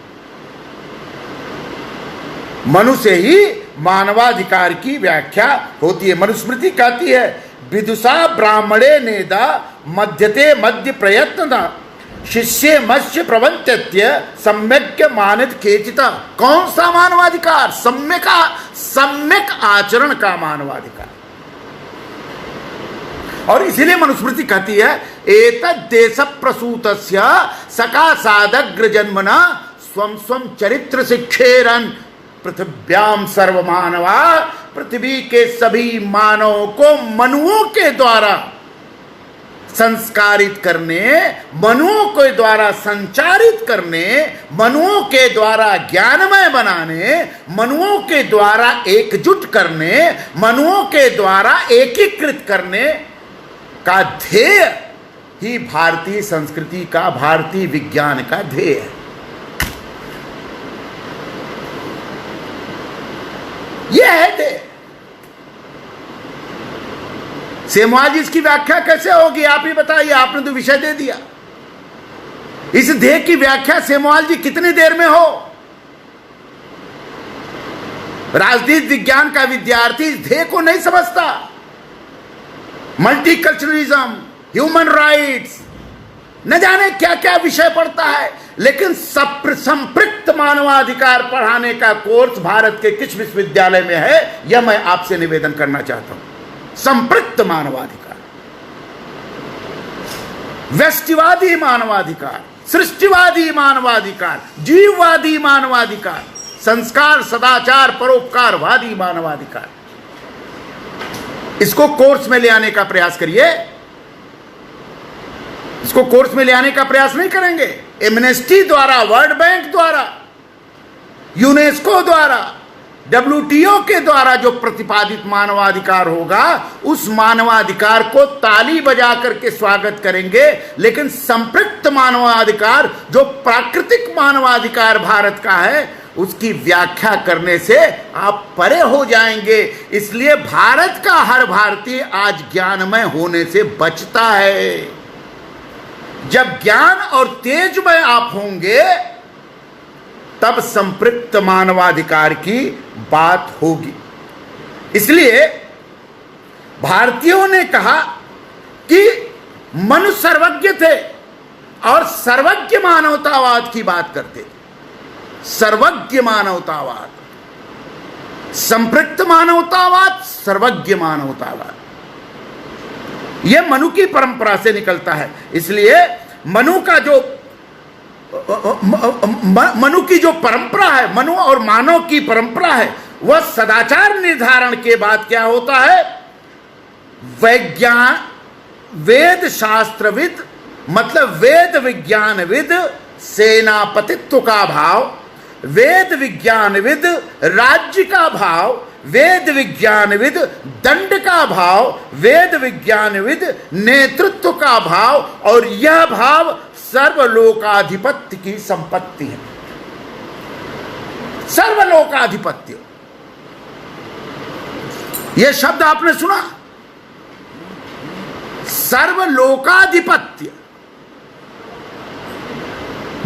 मनुष्य ही मानवाधिकार की व्याख्या होती है। मनुस्मृति कहती है, विदुषा ब्राह्मणे नेदा मध्यते मध्य प्रयत्न शिष्य मत्स्य प्रवंत्यत्य सम्यक मानित केचिता। कौन सा मानवाधिकार? सम्यक आचरण का मानवाधिकार। और इसीलिए मनुस्मृति कहती है, एतद् देश प्रसूतस्य सका सादग्र जन्मना स्वम स्वम चरित्र शिक्षेरन पृथ्व्याम सर्वमानवा। पृथ्वी के सभी मानवों को मनुओं के द्वारा संस्कारित करने, मनुओं के द्वारा संचारित करने, मनुओं के द्वारा ज्ञानमय बनाने, मनुओं के द्वारा एकजुट करने, मनुओं के द्वारा एकीकृत करने का ध्येय ही भारतीय संस्कृति का, भारतीय विज्ञान का ध्येय है। यह है ध्येय। सेमवाल जी इसकी व्याख्या कैसे होगी? आप ही बताइए, आपने तो विषय दे दिया। इस ध्येय की व्याख्या सेमवाल जी कितनी देर में हो? राजनीति विज्ञान का विद्यार्थी इस ध्येय को नहीं समझता। मल्टीकल्चरलिज्म, ह्यूमन राइट्स, न जाने क्या क्या विषय पढ़ता है, लेकिन संपृक्त मानवाधिकार पढ़ाने का कोर्स भारत के किस विश्वविद्यालय में है, यह मैं आपसे निवेदन करना चाहता हूं। संपृक्त मानवाधिकार, व्यष्टिवादी मानवाधिकार, सृष्टिवादी मानवाधिकार, जीववादी मानवाधिकार, संस्कार सदाचार परोपकारवादी मानवाधिकार, इसको कोर्स में ले आने का प्रयास करिए। इसको कोर्स में ले आने का प्रयास नहीं करेंगे, एमनेस्टी द्वारा, वर्ल्ड बैंक द्वारा, यूनेस्को द्वारा, WTO के द्वारा जो प्रतिपादित मानवाधिकार होगा, उस मानवाधिकार को ताली बजा करके स्वागत करेंगे। लेकिन संपृक्त मानवाधिकार, जो प्राकृतिक मानवाधिकार भारत का है, उसकी व्याख्या करने से आप परे हो जाएंगे। इसलिए भारत का हर भारतीय आज ज्ञानमय होने से बचता है। जब ज्ञान और तेजमय आप होंगे, तब संपृक्त मानवाधिकार की बात होगी। इसलिए भारतीयों ने कहा कि मनु सर्वज्ञ थे और सर्वज्ञ मानवतावाद की बात करते थे। सर्वज्ञ मानवतावाद, संपृक्त मानवतावाद, सर्वज्ञ मानवतावाद, यह मनु की परंपरा से निकलता है। इसलिए मनु का जो मनु की जो परंपरा है, मनु और मानव की परंपरा है, वह सदाचार निर्धारण के बाद क्या होता है, वैज्ञान, वेद शास्त्रविद, मतलब वेद विज्ञानविद सेनापतित्व का भाव, वेद विज्ञानविद राज्य का भाव, वेद विज्ञानविद दंड का भाव, वेद विज्ञानविद नेतृत्व का भाव, और यह भाव सर्वलोकाधिपत्य की संपत्ति है। सर्वलोकाधिपत्य, यह शब्द आपने सुना, सर्वलोकाधिपत्य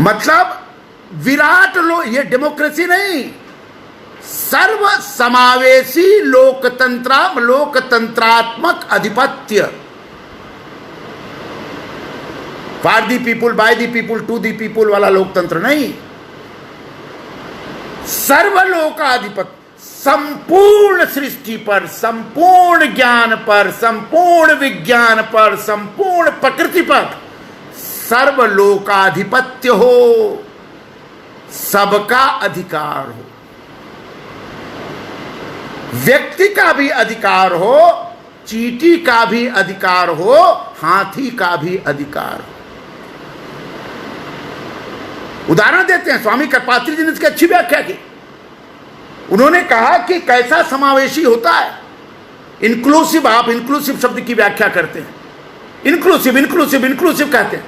मतलब विराट ये डेमोक्रेसी नहीं, सर्व समावेशी लोकतंत्रात्मक अधिपत्य, for the people, by the people, to the people वाला लोकतंत्र नहीं। सर्वलोकाधिपत्य, संपूर्ण सृष्टि पर, संपूर्ण ज्ञान पर, संपूर्ण विज्ञान पर, संपूर्ण प्रकृति पर सर्वलोकाधिपत्य हो, सबका अधिकार हो, व्यक्ति का भी अधिकार हो, चींटी का भी अधिकार हो, हाथी का भी अधिकार हो। उदाहरण देते हैं, स्वामी कृपात्री जी ने इसकी अच्छी व्याख्या की। उन्होंने कहा कि कैसा समावेशी होता है, इंक्लूसिव। आप इंक्लूसिव शब्द की व्याख्या करते हैं, इंक्लूसिव इंक्लूसिव इंक्लूसिव कहते हैं,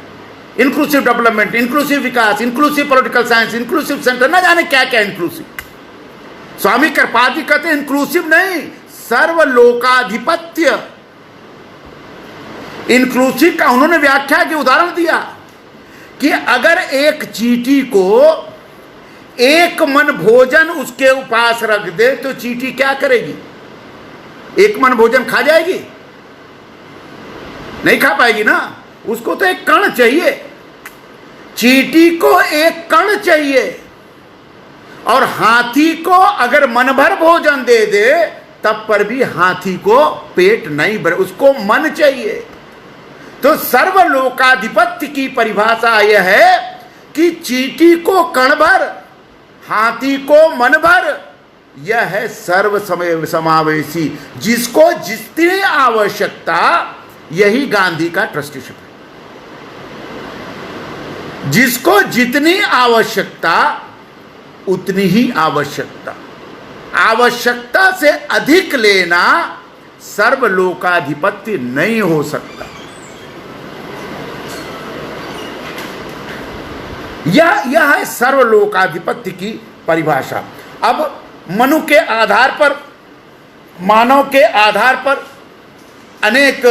इंक्लूसिव डेवलपमेंट, इंक्लूसिव विकास, inclusive political science, inclusive centre, ना जाने क्या क्या इंक्लूसिव। स्वामी कृपात्री कहते हैं इंक्लूसिव नहीं, सर्वलोकाधिपत्य। इंक्लूसिव का उन्होंने व्याख्या की उदाहरण दिया कि अगर एक चींटी को एक मन भोजन उसके पास रख दे तो चींटी क्या करेगी? एक मन भोजन खा जाएगी? नहीं खा पाएगी ना, उसको तो एक कण चाहिए। चींटी को एक कण चाहिए, और हाथी को अगर मन भर भोजन दे दे तब पर भी हाथी को पेट नहीं भरे, उसको मन चाहिए। तो सर्वलोकाधिपत्य की परिभाषा यह है कि चींटी को कण भर, हाथी को मन भर, यह है सर्व समावेशी, जिसको जितनी आवश्यकता, यही गांधी का ट्रस्टीशिप है। जिसको जितनी आवश्यकता उतनी ही आवश्यकता, आवश्यकता से अधिक लेना सर्वलोकाधिपत्य नहीं हो सकता। यह है सर्वलोकाधिपत्य की परिभाषा। अब मनु के आधार पर, मानव के आधार पर अनेक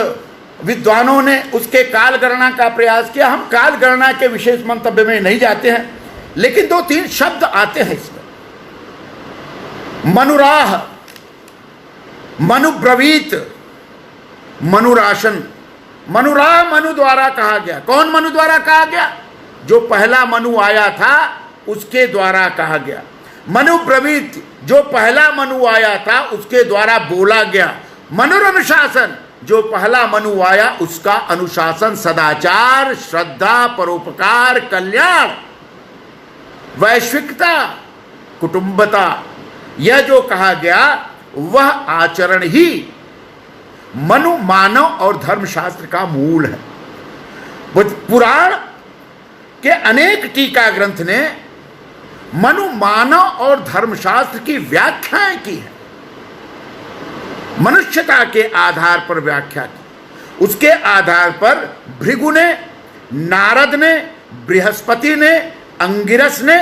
विद्वानों ने उसके काल गणना का प्रयास किया। हम काल गणना के विशेष मंतव्य में नहीं जाते हैं, लेकिन दो तीन शब्द आते हैं इसमें। मनुराह, मनुब्रवीत, मनुराशन। मनुराह मनु द्वारा कहा गया। कौन मनु द्वारा कहा गया? जो पहला मनु आया था उसके द्वारा कहा गया। मनु ब्रवीत, जो पहला मनु आया था उसके द्वारा बोला गया। मनुरनुशासन, जो पहला मनु आया उसका अनुशासन, सदाचार, श्रद्धा, परोपकार, कल्याण, वैश्विकता, कुटुंबता, यह जो कहा गया वह आचरण ही मनु, मानव और धर्मशास्त्र का मूल है। पुराण के अनेक टीका ग्रंथ ने मनु, मानव और धर्मशास्त्र की व्याख्याएं की है। मनुष्यता के आधार पर व्याख्या की। उसके आधार पर भृगु ने, नारद ने, बृहस्पति ने, अंगिरस ने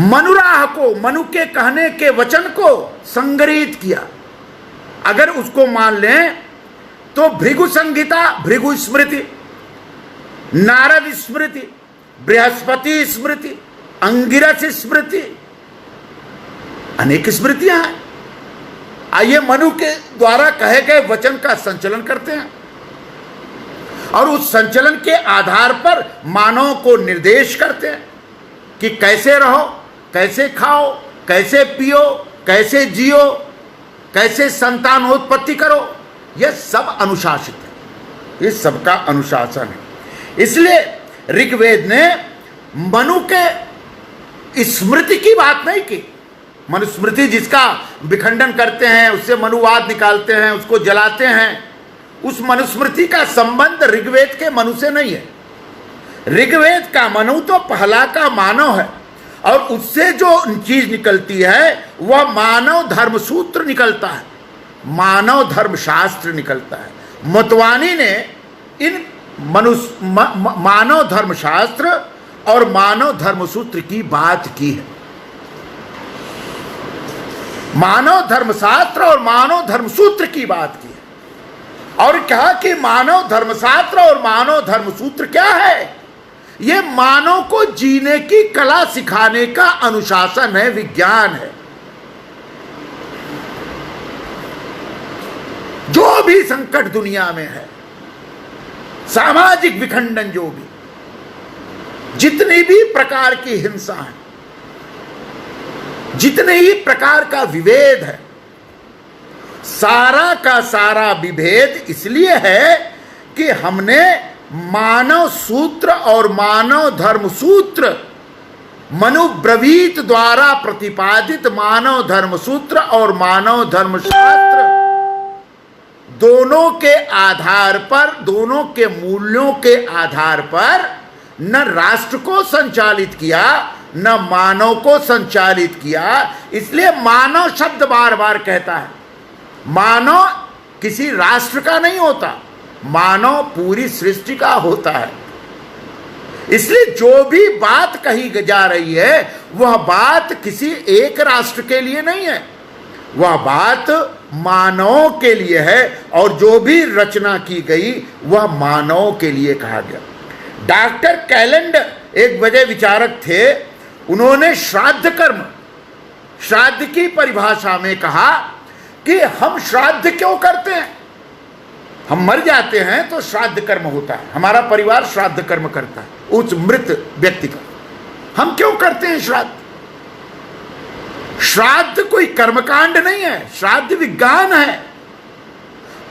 मनुराह को, मनु के कहने के वचन को संग्रहित किया। अगर उसको मान लें तो भृगु संहिता, भृगु स्मृति, नारद स्मृति, बृहस्पति स्मृति, अंगिरस स्मृति, अनेक स्मृतियां हैं। आइए मनु के द्वारा कहे गए वचन का संचलन करते हैं और उस संचलन के आधार पर मानव को निर्देश करते हैं कि कैसे रहो, कैसे खाओ, कैसे पियो, कैसे जियो, कैसे संतानोत्पत्ति करो। यह सब अनुशासित है, इस सबका अनुशासन है। इसलिए ऋग्वेद ने मनु के स्मृति की बात नहीं की। मनुस्मृति जिसका विखंडन करते हैं, उससे मनुवाद निकालते हैं, उसको जलाते हैं, उस मनुस्मृति का संबंध ऋग्वेद के मनु से नहीं है। ऋग्वेद का मनु तो पहला का मानव है और उससे जो चीज निकलती है वह मानव धर्मसूत्र निकलता है, मानव धर्मशास्त्र निकलता है। मोतवानी ने इन मानव धर्मशास्त्र और मानव धर्मसूत्र की बात की है। मानव धर्मशास्त्र और मानव धर्मसूत्र की बात की है और कहा कि मानव धर्मशास्त्र और मानव धर्मसूत्र क्या है? ये मानव को जीने की कला सिखाने का अनुशासन है, विज्ञान है। जो भी संकट दुनिया में है, सामाजिक विखंडन, जो भी जितनी भी प्रकार की हिंसा है, जितने ही प्रकार का विभेद है, सारा का सारा विभेद इसलिए है कि हमने मानव सूत्र और मानव धर्म सूत्र, मनु ब्रवीत द्वारा प्रतिपादित मानव धर्म सूत्र और मानव धर्मशास्त्र, दोनों के आधार पर, दोनों के मूल्यों के आधार पर न राष्ट्र को संचालित किया न मानव को संचालित किया। इसलिए मानव शब्द बार बार कहता है। मानव किसी राष्ट्र का नहीं होता, मानव पूरी सृष्टि का होता है। इसलिए जो भी बात कही जा रही है वह बात किसी एक राष्ट्र के लिए नहीं है, वह बात मानव के लिए है और जो भी रचना की गई वह मानव के लिए कहा गया। डॉक्टर कैलेंड एक बड़े विचारक थे। उन्होंने श्राद्ध कर्म, श्राद्ध की परिभाषा में कहा कि हम श्राद्ध क्यों करते हैं? हम मर जाते हैं तो श्राद्ध कर्म होता है, हमारा परिवार श्राद्ध कर्म करता है उस मृत व्यक्ति का। हम क्यों करते हैं श्राद्ध? श्राद्ध कोई कर्मकांड नहीं है, श्राद्ध विज्ञान है।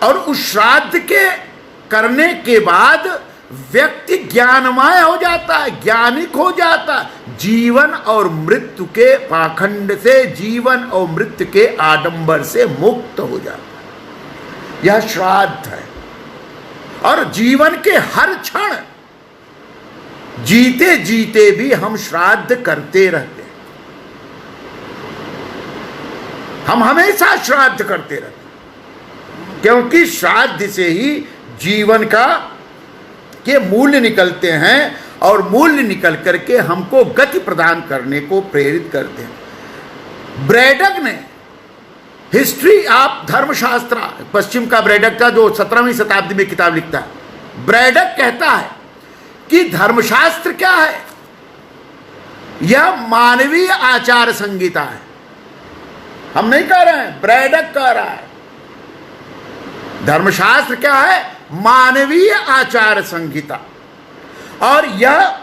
और उस श्राद्ध के करने के बाद व्यक्ति ज्ञानमय हो जाता है, ज्ञानिक हो जाता है, जीवन और मृत्यु के पाखंड से, जीवन और मृत्यु के आडंबर से मुक्त हो जाता है। यह श्राद्ध है। और जीवन के हर क्षण, जीते जीते भी हम श्राद्ध करते रहते हैं। हम हमेशा श्राद्ध करते रहते हैं, क्योंकि श्राद्ध से ही जीवन का के मूल्य निकलते हैं और मूल्य निकल करके हमको गति प्रदान करने को प्रेरित करते हैं। ब्रैडक ने हिस्ट्री ऑफ धर्मशास्त्र, पश्चिम का ब्रैडक था जो 17वीं शताब्दी में किताब लिखता है। ब्रैडक कहता है कि धर्मशास्त्र क्या है? यह मानवीय आचार संहिता है। हम नहीं कह रहे हैं, ब्रैडक कह रहा है। धर्मशास्त्र क्या है? मानवीय आचार संहिता। और यह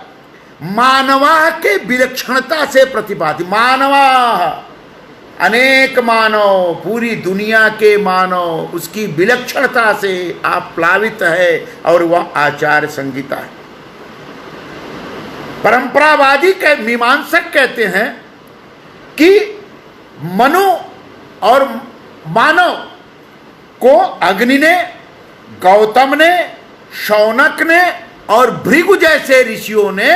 मानवा के विलक्षणता से प्रतिपादित, मानवा अनेक मानव, पूरी दुनिया के मानव उसकी विलक्षणता से आप प्लावित है और वह आचार संहिता है। परंपरावादी के मीमांसक कहते हैं कि मनु और मानव को अग्नि ने, गौतम ने, शौनक ने और भृगु जैसे ऋषियों ने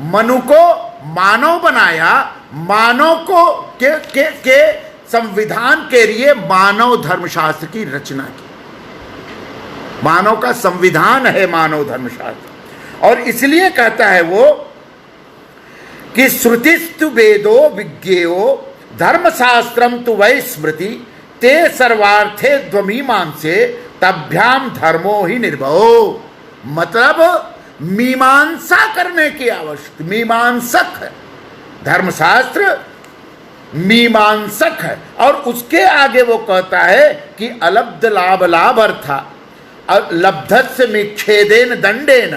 मनु को मानव बनाया, मानव को के संविधान के लिए मानव धर्मशास्त्र की रचना की। मानव का संविधान है मानव धर्मशास्त्र, और इसलिए कहता है वो कि श्रुतिस्तु वेदो विज्ञेयो धर्मशास्त्रम तु वै स्मृति ते सर्वार्थे द्वमीमांसे तभ्याम धर्मो ही निर्भयो। मतलब मीमांसा करने की आवश्यकता, मीमांसक है धर्मशास्त्र, मीमांसक है। और उसके आगे वो कहता है कि अलब्ध लाभ लाभ अर्था लब्धस्य मिच्छेदेन दंडेन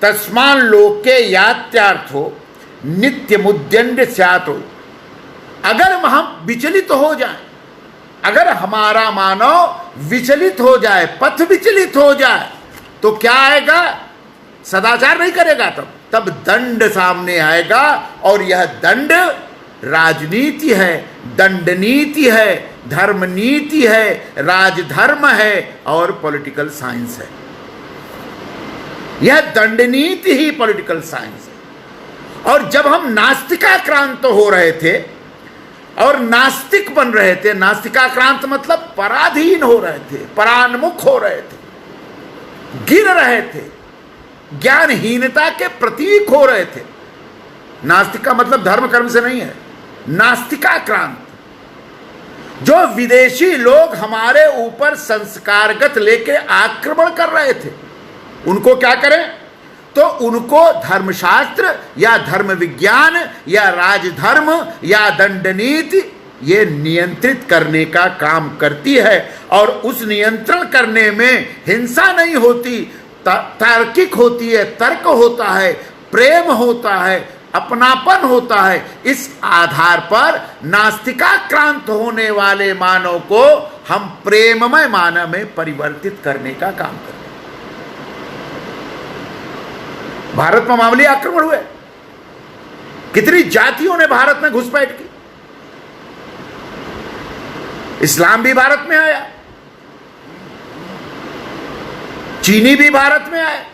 तस्मान लोके यात्यार्थो नित्य मुद्यंड स्यातो। अगर हम विचलित हो जाए, अगर हमारा मानव विचलित हो जाए, पथ विचलित हो जाए, तो क्या आएगा? सदाचार नहीं करेगा, तब दंड सामने आएगा। और यह दंड राजनीति है, दंड नीति है, धर्म नीति है, राजधर्म है और पॉलिटिकल साइंस है। यह दंड नीति ही पॉलिटिकल साइंस है। और जब हम नास्तिकाक्रांत हो रहे थे और नास्तिक बन रहे थे, नास्तिकाक्रांत मतलब पराधीन हो रहे थे, परान्मुख हो रहे थे, गिर रहे थे, ज्ञानहीनता के प्रतीक हो रहे थे। नास्तिक का मतलब धर्म कर्म से नहीं है, नास्तिकाक्रांत। जो विदेशी लोग हमारे ऊपर संस्कारगत लेके आक्रमण कर रहे थे, उनको क्या करें? तो उनको धर्मशास्त्र या धर्म विज्ञान या राजधर्म या दंडनीति ये नियंत्रित करने का काम करती है। और उस नियंत्रण करने में हिंसा नहीं होती, तार्किक होती है, तर्क होता है, प्रेम होता है, अपनापन होता है। इस आधार पर नास्तिकाक्रांत होने वाले मानव को हम प्रेममय मानव में परिवर्तित करने का काम करते हैं। भारत में मामूली आक्रमण हुए, कितनी जातियों ने भारत में घुसपैठ की, इस्लाम भी भारत में आया, चीनी भी भारत में आए,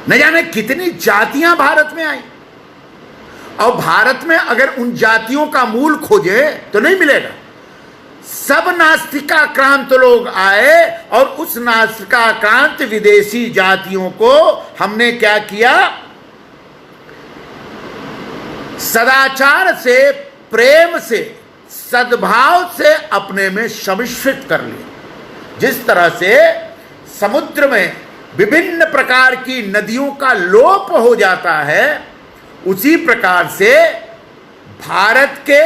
न जाने कितनी जातियां भारत में आई। और भारत में अगर उन जातियों का मूल खोजे तो नहीं मिलेगा। सब नास्तिकाक्रांत लोग आए और उस नास्तिकाक्रांत विदेशी जातियों को हमने क्या किया? सदाचार से, प्रेम से, सद्भाव से अपने में सम्मिश्रित कर लिया। जिस तरह से समुद्र में विभिन्न प्रकार की नदियों का लोप हो जाता है, उसी प्रकार से भारत के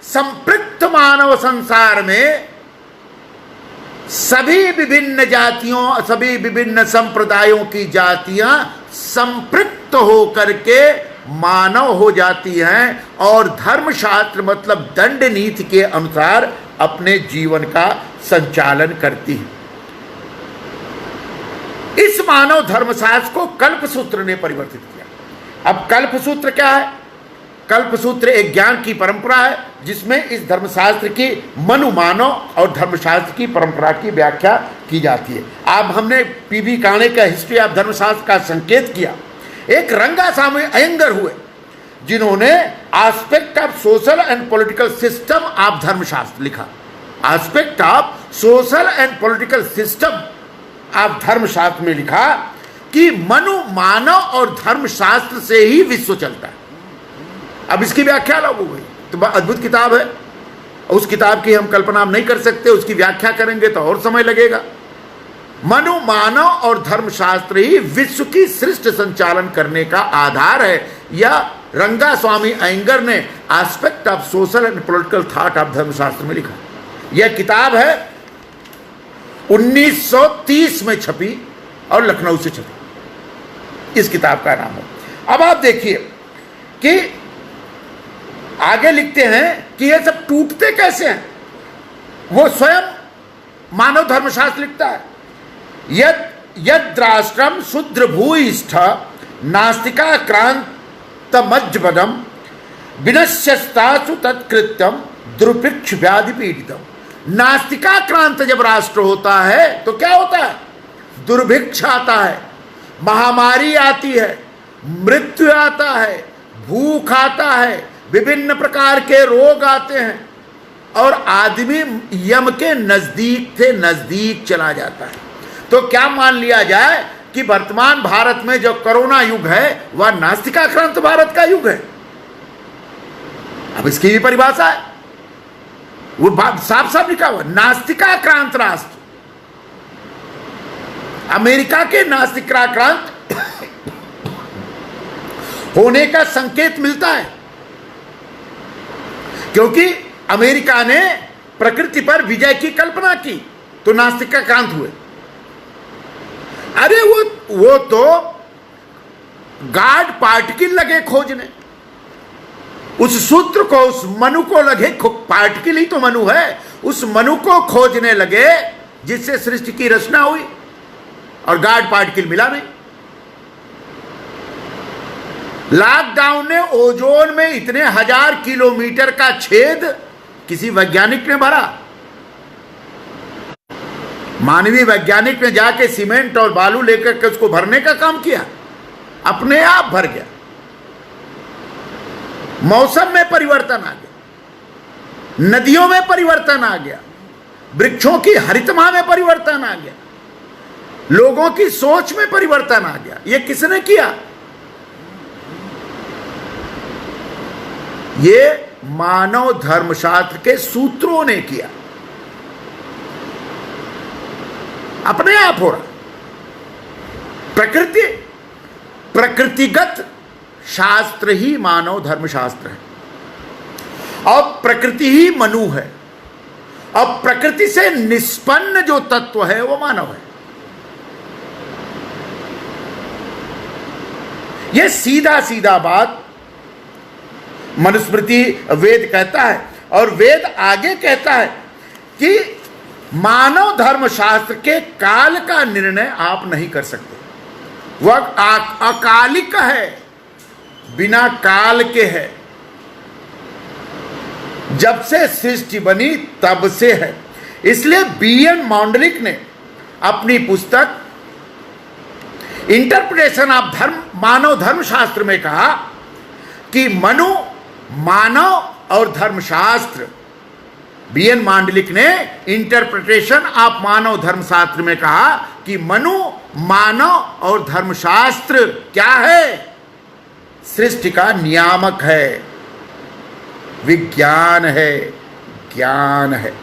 संपृक्त मानव संसार में सभी विभिन्न जातियों, सभी विभिन्न संप्रदायों की जातियां संपृक्त होकर के मानव हो जाती हैं और धर्मशास्त्र मतलब दंड नीति के अनुसार अपने जीवन का संचालन करती हैं। इस मानव धर्मशास्त्र को कल्पसूत्र ने परिवर्तित किया। अब कल्पसूत्र क्या है? कल्पसूत्र एक ज्ञान की परंपरा है जिसमें इस धर्मशास्त्र की मनु मानव और धर्मशास्त्र की परंपरा की व्याख्या की जाती है। अब हमने पीबी काणे का हिस्ट्री ऑफ धर्मशास्त्र का संकेत किया। एक रंगास्वामी अयंगर हुए जिन्होंने aspect of social and political system of धर्मशास्त्र लिखा। Aspect of social and political system of धर्मशास्त्र में लिखा कि मनु मानव और धर्मशास्त्र से ही विश्व चलता है। अब इसकी व्याख्या अलग हो गई, तो अद्भुत किताब है। उस किताब की हम कल्पना नहीं कर सकते, उसकी व्याख्या करेंगे तो और समय लगेगा। मनु मानव और धर्मशास्त्र ही विश्व की सृष्टि संचालन करने का आधार है। यह रंगास्वामी अयंगर ने aspect of social and political thought of धर्मशास्त्र में लिखा। यह किताब है 1930 में छपी और लखनऊ से छपी। इस किताब का नाम है। अब आप देखिए कि आगे लिखते हैं कि ये सब टूटते कैसे हैं। वो स्वयं मानव धर्मशास्त्र लिखता है, यद्राष्ट्रम शूद्र भूयिष्ठ नास्तिकाक्रांतमज्जवनम विनश्यस्तासु तत्कृत्यम दुर्भिक्ष व्याधि पीड़ितम। नास्तिकाक्रांत जब राष्ट्र होता है तो क्या होता है? दुर्भिक्ष आता है, महामारी आती है, मृत्यु आता है, भूख आता है, विभिन्न प्रकार के रोग आते हैं और आदमी यम के नजदीक से नजदीक चला जाता है। तो क्या मान लिया जाए कि वर्तमान भारत में जो कोरोना युग है वह नास्तिकाक्रांत भारत का युग है? अब इसकी भी परिभाषा है, वो साफ साफ लिखा हुआ, नास्तिकाक्रांत राष्ट्र। अमेरिका के नास्तिकाक्रांत होने का संकेत मिलता है, क्योंकि अमेरिका ने प्रकृति पर विजय की कल्पना की तो नास्तिकाक्रांत हुए। अरे वो तो गॉड पार्टिकल लगे खोजने, उस सूत्र को, उस मनु को लगे, पार्टिकल ही तो मनु है, उस मनु को खोजने लगे जिससे सृष्टि की रचना हुई, और गॉड पार्टिकल मिला नहीं। लॉकडाउन ने ओजोन में इतने 1000 किलोमीटर का छेद किसी वैज्ञानिक ने भरा? मानवीय वैज्ञानिक ने जाके सीमेंट और बालू लेकर के उसको भरने का काम किया, अपने आप भर गया। मौसम में परिवर्तन आ गया, नदियों में परिवर्तन आ गया, वृक्षों की हरितमा में परिवर्तन आ गया, लोगों की सोच में परिवर्तन आ गया। यह किसने किया? ये मानव धर्मशास्त्र के सूत्रों ने किया, अपने आप हो रहा। प्रकृतिगत शास्त्र ही मानव धर्मशास्त्र है, और प्रकृति ही मनु है, और प्रकृति से निष्पन्न जो तत्व है वो मानव है। ये सीधा सीधा बात मनुस्मृति वेद कहता है, और वेद आगे कहता है कि मानव धर्मशास्त्र के काल का निर्णय आप नहीं कर सकते, वह अकालिक है, बिना काल के है, जब से सृष्टि बनी तब से है। इसलिए B.N. मौंडलिक ने अपनी पुस्तक इंटरप्रिटेशन ऑफ मानव धर्मशास्त्र में कहा कि मनु, मानव और धर्मशास्त्र। B.N. मौंडलिक ने इंटरप्रिटेशन ऑफ मानव धर्मशास्त्र में कहा कि मनु, मानव और धर्मशास्त्र क्या है? सृष्टि का नियामक है, विज्ञान है, ज्ञान है,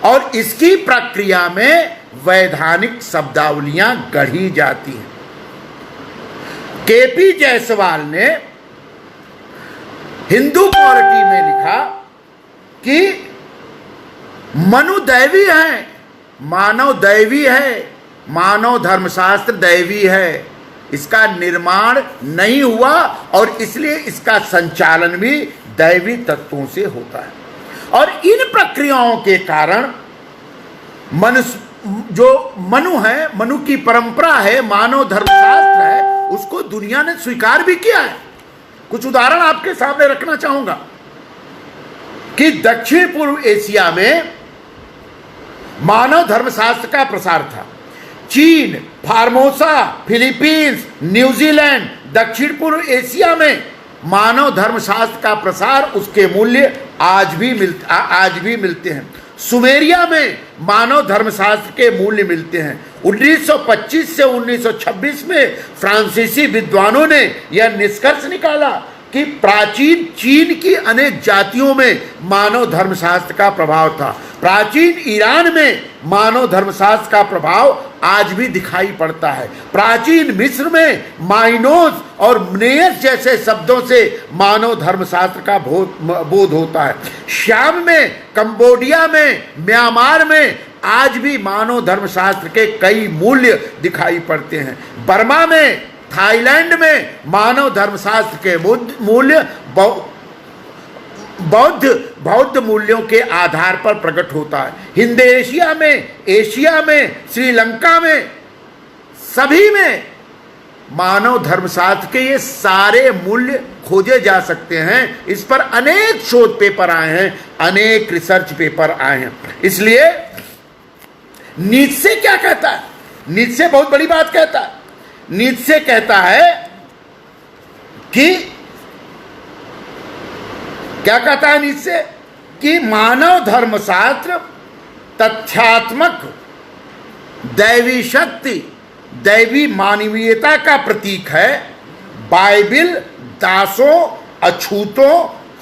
और इसकी प्रक्रिया में वैधानिक शब्दावलियां गढ़ी जाती हैं। के.पी. जायसवाल ने हिंदू पॉलिटी में लिखा कि मनु दैवी है, मानव दैवी है, मानव धर्मशास्त्र दैवी है। इसका निर्माण नहीं हुआ और इसलिए इसका संचालन भी दैवी तत्वों से होता है। और इन प्रक्रियाओं के कारण जो मनु है, मनु की परंपरा है, मानव धर्मशास्त्र है, उसको दुनिया ने स्वीकार भी किया है। कुछ उदाहरण आपके सामने रखना चाहूंगा कि दक्षिण पूर्व एशिया में मानव धर्मशास्त्र का प्रसार था। चीन, फार्मोसा, फिलीपींस, न्यूजीलैंड, दक्षिण पूर्व एशिया में मानव धर्मशास्त्र का प्रसार, उसके मूल्य आज भी मिलते हैं। सुमेरिया में मानव धर्मशास्त्र के मूल्य मिलते हैं। 1925 से 1926 में फ्रांसीसी विद्वानों ने यह निष्कर्ष निकाला कि प्राचीन चीन की अनेक जातियों में मानव धर्मशास्त्र का प्रभाव था। प्राचीन ईरान में मानव धर्मशास्त्र का प्रभाव आज भी दिखाई पड़ता है। प्राचीन मिस्र में माइनोस और मनेयस जैसे शब्दों से मानव धर्मशास्त्र का बोध होता है। श्याम में, कंबोडिया में, म्यांमार में आज भी मानव धर्मशास्त्र के कई मूल्य दिखाई पड़ते हैं। बर्मा में, थाईलैंड में मानव धर्मशास्त्र के मूल्य बौद्ध मूल्यों के आधार पर प्रकट होता है। हिंद एशिया में, श्रीलंका में, सभी में मानव धर्मशास्त्र के ये सारे मूल्य खोजे जा सकते हैं। इस पर अनेक शोध पेपर आए हैं, अनेक रिसर्च पेपर आए हैं। इसलिए नीत्शे क्या कहता है? नीत्शे बहुत बड़ी बात कहता है। नीत्शे कहता है कि क्या कहता है नीत्शे? कि मानव धर्मशास्त्र तथ्यात्मक दैवी शक्ति, दैवी मानवीयता का प्रतीक है। बाइबिल दासों, अछूतों,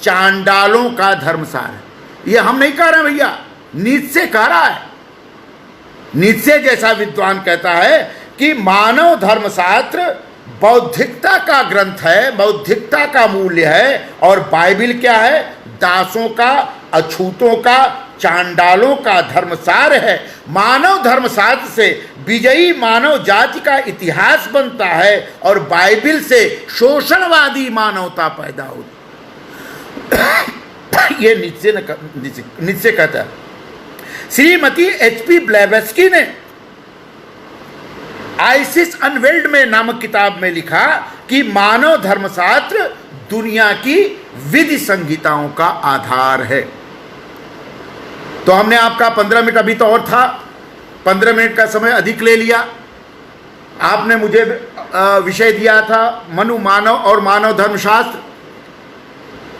चांडालों का धर्मसार है। ये हम नहीं कह रहे भैया, नीत्शे कह रहा है। नीत्शे जैसा विद्वान कहता है कि मानव धर्मशास्त्र बौद्धिकता का ग्रंथ है, बौद्धिकता का मूल्य है। और बाइबिल क्या है? दासों का, अछूतों का, चांडालों का धर्मसार है। मानव धर्मशास्त्र से विजयी मानव जाति का इतिहास बनता है और बाइबिल से शोषणवादी मानवता पैदा होती। ये नीत्शे कहता है। श्रीमती HP ब्लेवेस्की ने आइसिस अनवेल्ड में नामक किताब में लिखा कि मानव धर्मशास्त्र दुनिया की विधि संहिताओं का आधार है। तो हमने आपका 15 मिनट, अभी तो और था, 15 मिनट का समय अधिक ले लिया। आपने मुझे विषय दिया था मनु मानव और मानव धर्मशास्त्र।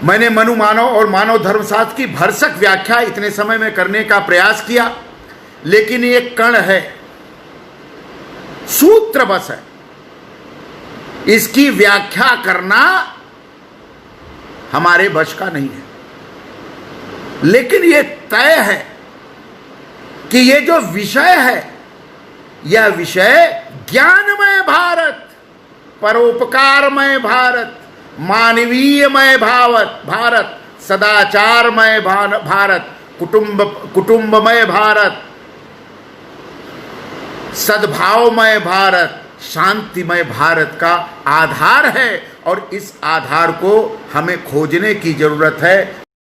मैंने मनु मानव और मानव धर्मशास्त्र की भरसक व्याख्या इतने समय में करने का प्रयास किया, लेकिन ये कण है, सूत्र बस है। इसकी व्याख्या करना हमारे वश का नहीं है। लेकिन ये तय है कि ये जो विषय है, यह विषय ज्ञानमय भारत, परोपकारमय भारत, मानवीयमय भारत, सदाचारमय भारत, कुटुंबमय भारत, सद्भावमय भारत, शांतिमय भारत का आधार है। और इस आधार को हमें खोजने की जरूरत है।